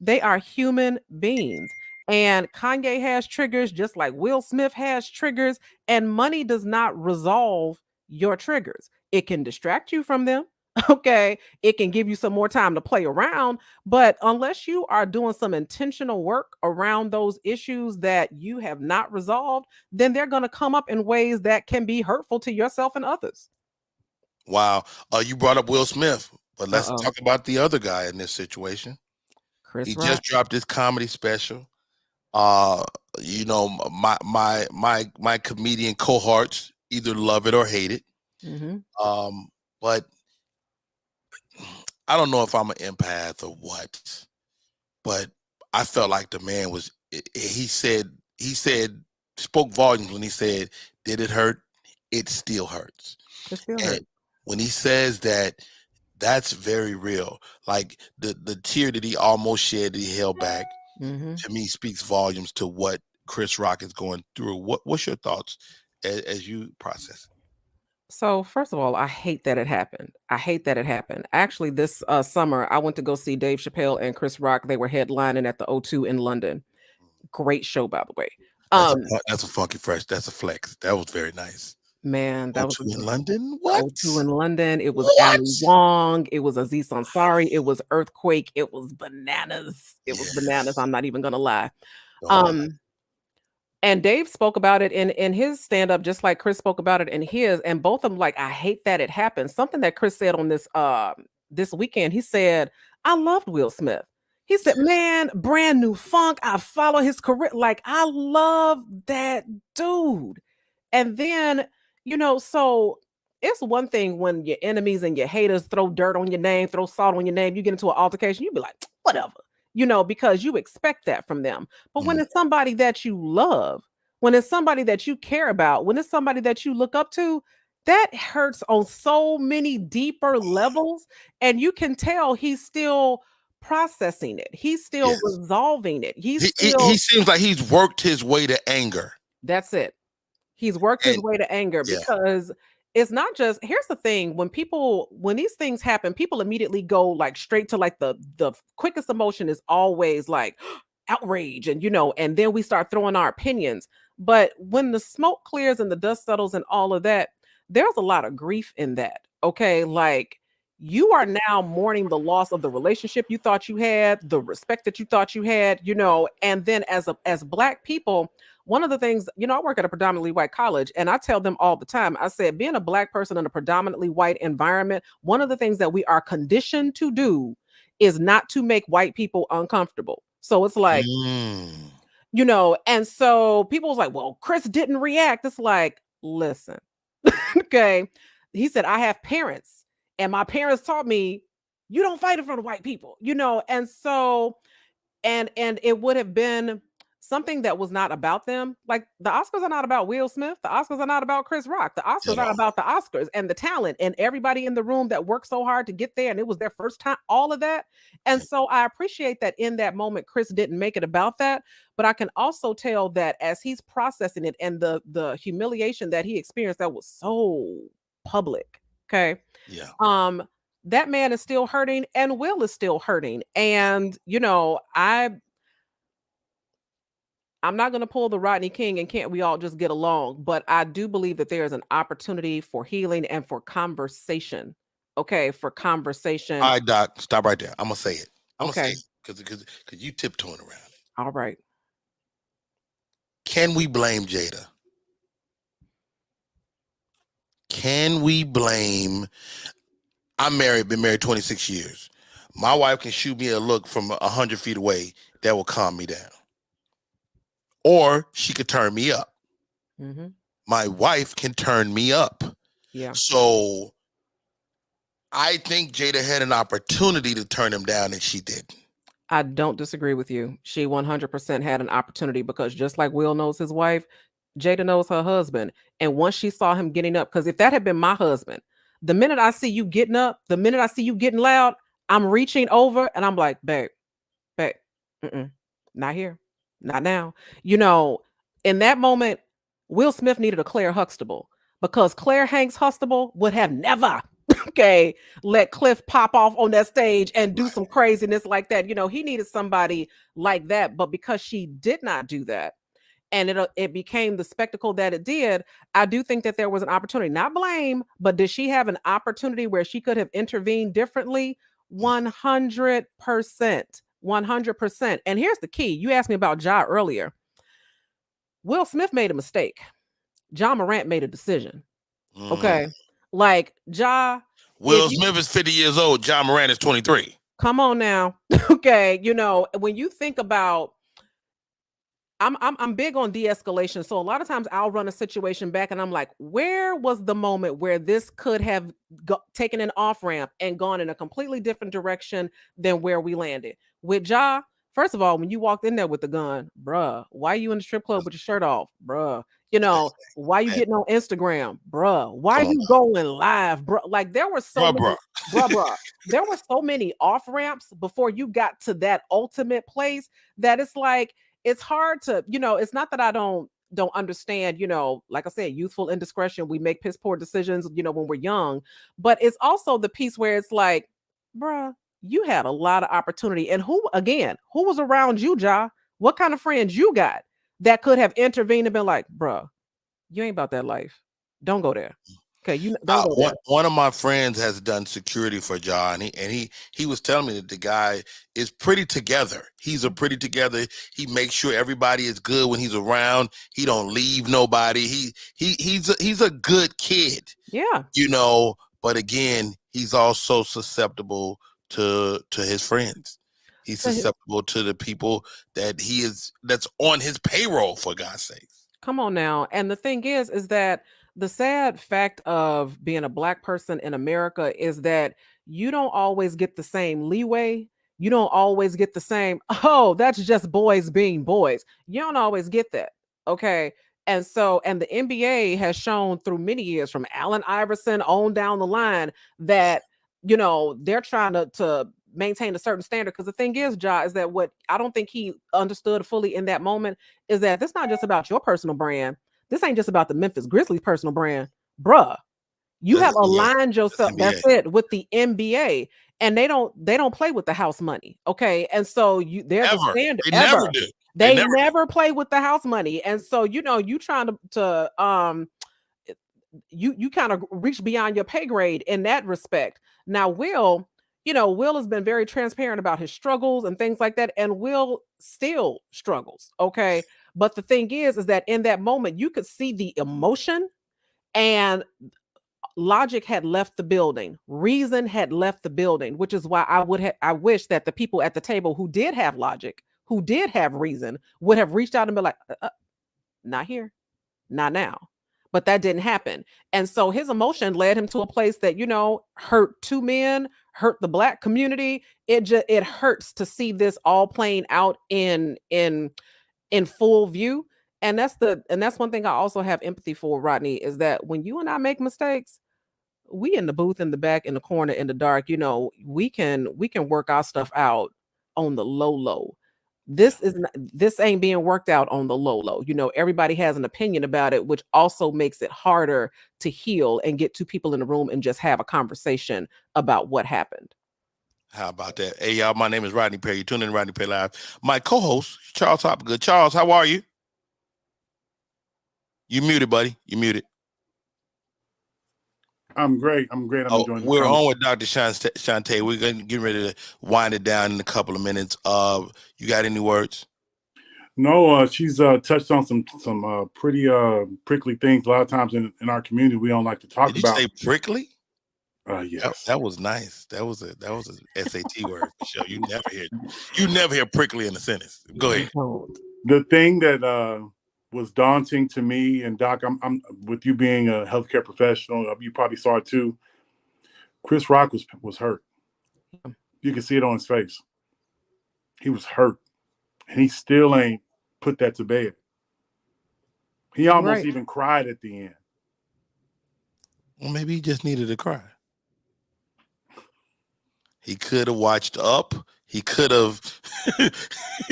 G: They are human beings. And Kanye has triggers just like Will Smith has triggers. And money does not resolve your triggers. It can distract you from them. Okay. It can give you some more time to play around. But unless you are doing some intentional work around those issues that you have not resolved, then they're going to come up in ways that can be hurtful to yourself and others.
B: Wow. You brought up Will Smith, but let's
G: Uh-oh.
B: talk about the other guy in this situation.
G: Chris
B: He
G: Rock.
B: just dropped his comedy special. You know, my comedian cohorts either love it or hate it.
G: Mm-hmm.
B: But I don't know if I'm an empath or what, but I felt like the man was, he spoke volumes when he said, Did it hurt? It still hurts.
G: It still
B: And
G: hurts.
B: when he says that, that's very real. Like the tear that he almost shed that he held back, to me speaks volumes to what Chris Rock is going through. What's your thoughts as you process it?
G: So first of all, I hate that it happened. I hate that it happened. Actually, this summer, I went to go see Dave Chappelle and Chris Rock. They were headlining at the O2 in London. Great show, by the way.
B: That's a funky fresh. That's a flex. That was very nice.
G: Man, that was
B: O2 in London.
G: the
B: What?
G: O2 in London. It was
B: What?
G: Ali Wong. It was Aziz Ansari. It was Earthquake. It was bananas. It was bananas. I'm not even gonna lie. And Dave spoke about it in his stand-up, just like Chris spoke about it in his, and both of them like, I hate that it happened. Something that Chris said on this weekend, he said, I loved Will Smith. He said, man, brand new funk. I follow his career. Like, I love that dude. And then, so it's one thing when your enemies and your haters throw dirt on your name, throw salt on your name, you get into an altercation, you be like, whatever. Because you expect that from them. But when it's somebody that you love, when it's somebody that you care about, when it's somebody that you look up to, that hurts on so many deeper levels. And you can tell he's still processing it. He's still resolving it.
B: He seems like he's worked his way to anger.
G: That's it. He's worked his way to anger because it's not just, here's the thing, when these things happen, people immediately go like straight to like the quickest emotion is always like outrage and then we start throwing our opinions. But when the smoke clears and the dust settles and all of that, there's a lot of grief in that. Okay. Like you are now mourning the loss of the relationship you thought you had, the respect that you thought you had, and then as Black people, one of the things, I work at a predominantly white college, and I tell them all the time, I said, being a Black person in a predominantly white environment, one of the things that we are conditioned to do is not to make white people uncomfortable. So it's like, and so people was like, well, Chris didn't react. It's like, listen, okay. He said, I have parents, and my parents taught me, you don't fight in front of white people, and so, and it would have been something that was not about them. Like the Oscars are not about Will Smith. The Oscars are not about Chris Rock. The Oscars are about the Oscars and the talent and everybody in the room that worked so hard to get there. And it was their first time, all of that. And so I appreciate that in that moment, Chris didn't make it about that. But I can also tell that as he's processing it and the humiliation that he experienced, that was so public. Okay.
B: Yeah.
G: That man is still hurting and Will is still hurting. And, I'm not going to pull the Rodney King and can't we all just get along? But I do believe that there is an opportunity for healing and for conversation. Okay, for conversation.
B: All right, Doc, stop right there. I'm going to say it. I'm going to say it because you tiptoeing around it.
G: All right.
B: Can we blame Jada? Can we blame... I'm married, been married 26 years. My wife can shoot me a look from 100 feet away that will calm me down. Or she could turn me up. My wife can turn me up.
G: Yeah.
B: So I think Jada had an opportunity to turn him down and she didn't.
G: I don't disagree with you. She 100% had an opportunity because just like Will knows his wife, Jada knows her husband. And once she saw him getting up, because if that had been my husband, the minute I see you getting up, the minute I see you getting loud, I'm reaching over and I'm like, babe, not here. Not now. In that moment, Will Smith needed a Claire Huxtable because Claire Hanks Huxtable would have never, let Cliff pop off on that stage and do some craziness like that. He needed somebody like that. But because she did not do that, and it became the spectacle that it did, I do think that there was an opportunity, not blame, but did she have an opportunity where she could have intervened differently? 100%. 100%. And here's the key. You asked me about Ja earlier. Will Smith made a mistake. Ja Morant made a decision. Okay. Like Ja.
B: Will Smith is 50 years old. Ja Morant is 23.
G: Come on now. Okay. When you think about, I'm big on de-escalation. So a lot of times I'll run a situation back and I'm like, where was the moment where this could have taken an off-ramp and gone in a completely different direction than where we landed? With Ja, first of all, when you walked in there with the gun, bruh, why are you in the strip club with your shirt off? Bruh, You know, why you getting on Instagram, bruh? Why
B: Come on
G: you going live, bro? Like there were so many, bruh. There were so many off ramps before you got to that ultimate place that it's like it's hard to, it's not that I don't understand, like I said, youthful indiscretion. We make piss poor decisions, when we're young, but it's also the piece where it's like, bruh, you had a lot of opportunity. And who was around you, Ja? What kind of friends you got that could have intervened and been like, bruh, you ain't about that life. Don't go there. Okay, you don't go there.
B: One of my friends has done security for John, and he was telling me that the guy is pretty together. He's a pretty together. He makes sure everybody is good when he's around. He don't leave nobody. He's a good kid.
G: Yeah.
B: But again, he's also susceptible to his friends. He's susceptible to the people that's on his payroll, for God's sake.
G: Come on now. And the thing is that the sad fact of being a Black person in America is that you don't always get the same leeway. You don't always get the same, oh, that's just boys being boys. You don't always get that. Okay. And the NBA has shown through many years, from Allen Iverson on down the line, that, they're trying to maintain a certain standard. Because the thing is, Ja, is that what I don't think he understood fully in that moment is that this not just about your personal brand. This ain't just about the Memphis Grizzlies personal brand. Bruh, you have aligned yourself, that's it, with the NBA. And they don't play with the house money. Okay. And so there's a standard.
B: They never do.
G: They never play with the house money. And so, you trying to you kind of reach beyond your pay grade in that respect. Now, Will has been very transparent about his struggles and things like that. And Will still struggles. Okay. But the thing is that in that moment, you could see the emotion, and logic had left the building. Reason had left the building, which is why I wish that the people at the table who did have logic, who did have reason, would have reached out and been like, not here, not now. But that didn't happen. And so his emotion led him to a place that, hurt two men, hurt the Black community. It hurts to see this all playing out in full view. And that's one thing I also have empathy for, Rodney, is that when you and I make mistakes, we in the booth, in the back, in the corner, in the dark, we can work our stuff out on the low. This ain't being worked out on the low. Everybody has an opinion about it, which also makes it harder to heal and get two people in the room and just have a conversation about what happened.
B: How about that? Hey, y'all, my name is Rodney Perry. You tune in to Rodney Perry Live. My co-host, Charles Hopgood. Charles, how are you? You muted, buddy. You muted.
C: I'm great. I'm enjoying the
B: We're on with Dr. Shante. We're going to get ready to wind it down in a couple of minutes. You got any words?
C: No, she's touched on some pretty prickly things. A lot of times in our community, we don't like to talk about.
B: Did you say prickly?
C: Yes.
B: That was nice. That was a SAT word for sure. You never hear prickly in a sentence. Go ahead.
C: The thing that was daunting to me, and Doc, I'm with you being a healthcare professional, you probably saw it too. Chris Rock was hurt. You can see it on his face. He was hurt, and he still ain't put that to bed. He almost even cried at the end.
B: Well, maybe he just needed to cry. He could have watched Up. He could have.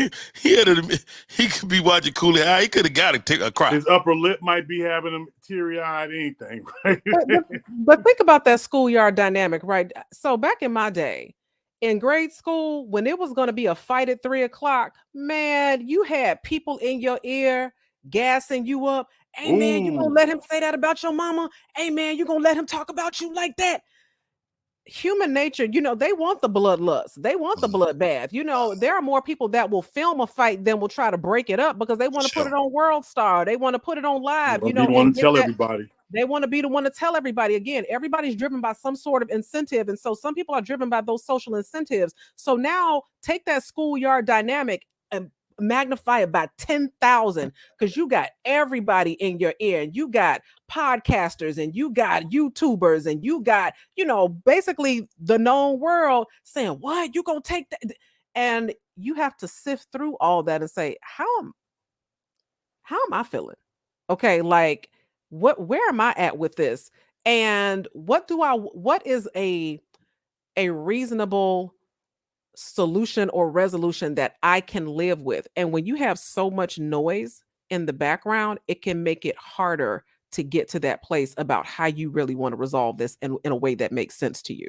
B: he could be watching Cooley High. He could have got to take a cry.
C: His upper lip might be having him teary-eyed. Anything, right?
G: but think about that schoolyard dynamic, right? So back in my day, in grade school, when it was going to be a fight at 3:00, man, you had people in your ear gassing you up. Hey, man, you gonna let him say that about your mama? Hey, man, you gonna let him talk about you like that? Human nature, they want the bloodlust. They want the bloodbath. There are more people that will film a fight than will try to break it up because they want to put it on World Star. They want to put it on live.
C: They want to tell everybody.
G: They want to be the one to tell everybody. Again, everybody's driven by some sort of incentive. And so some people are driven by those social incentives. So now take that schoolyard dynamic and magnify it by 10,000, because you got everybody in your ear, and you got podcasters, and you got YouTubers, and you got, basically the known world saying, what, you gonna take that? And you have to sift through all that and say, how am I feeling? Okay, like where am I at with this? And what is a reasonable solution or resolution that I can live with? And when you have so much noise in the background, it can make it harder to get to that place about how you really want to resolve this in a way that makes sense to you.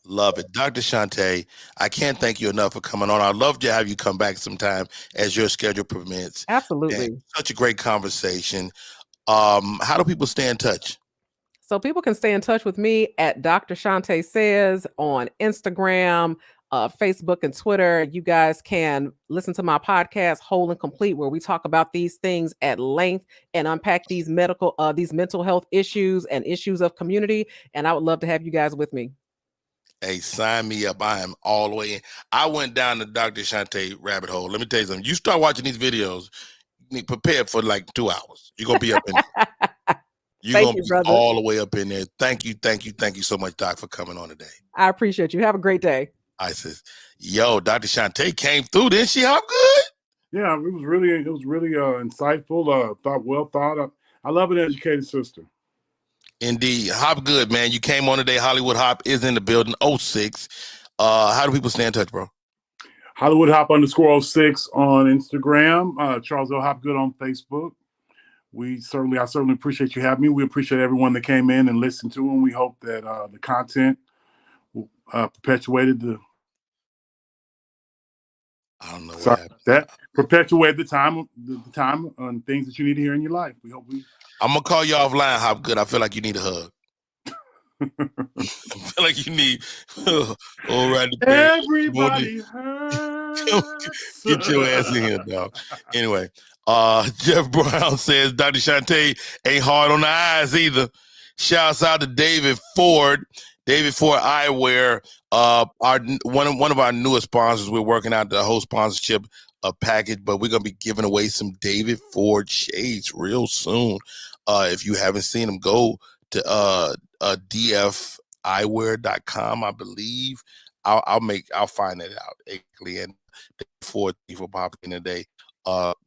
B: Love it. Dr. Shante, I can't thank you enough for coming on. I'd love to have you come back sometime as your schedule permits.
G: Absolutely.
B: And such a great conversation. How do people stay in touch?
G: So people can stay in touch with me at Dr. Shante Says on Instagram, Facebook, and Twitter. You guys can listen to my podcast, Whole and Complete, where we talk about these things at length and unpack these mental health issues and issues of community. And I would love to have you guys with me.
B: Hey, sign me up. I am all the way in. I went down the Dr. Shante rabbit hole. Let me tell you something. You start watching these videos, you need prepared for like 2 hours. You're going to be up in there. You're going to be
G: brother.
B: all the way up in there. Thank you so much, Doc, for coming on today.
G: I appreciate you. Have a great day.
B: I says, yo, Dr. Shante came through, didn't she? How good?
C: Yeah, it was really insightful. Well thought up. I love an educated sister.
B: Indeed. Hop good, man. You came on today. Hollywood Hop is in the building. 06. How do people stay in touch, bro?
C: Hollywood Hop _06 on Instagram. Charles L. Hopgood on Facebook. I certainly appreciate you having me. We appreciate everyone that came in and listened to them. We hope that the content perpetuated
B: I don't know what happened.
C: That perpetuated the time on things that you need to hear in your life.
B: I'm gonna call you offline, Hopgood. I feel like you need a hug. I feel like you need all right.
C: Everybody hurts.
B: Get your ass in here, dog. Anyway, Jeff Brown says Dr. Shante ain't hard on the eyes either. Shouts out to David Ford. David Ford Eyewear, one of our newest sponsors. We're working out the whole sponsorship package, but we're gonna be giving away some David Ford shades real soon. If you haven't seen them, go to dfeyewear.com, I believe. I'll find that out. And Ford for popping in today.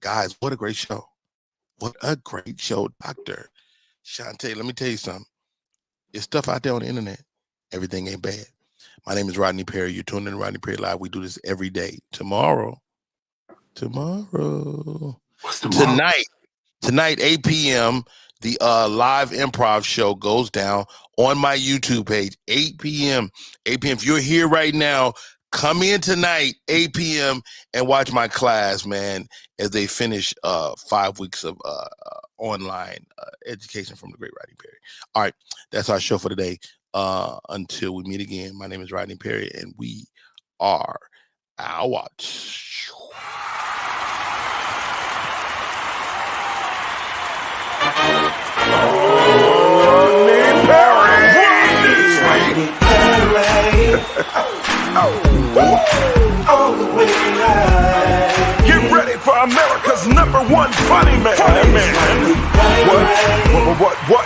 B: Guys, what a great show. What a great show, Dr. Shante. Let me tell you something. There's stuff out there on the internet. Everything ain't bad. My name is Rodney Perry. You're tuned in to Rodney Perry Live. We do this every day. Tomorrow.
C: What's tomorrow?
B: Tonight, 8 p.m., the live improv show goes down on my YouTube page. 8 p.m. If you're here right now, come in tonight, 8 p.m., and watch my class, man, as they finish 5 weeks of online education from the great Rodney Perry. All right, that's our show for today. Until we meet again, my name is Rodney Perry, and we are out.
A: Get ready for America's #1 funny man. What?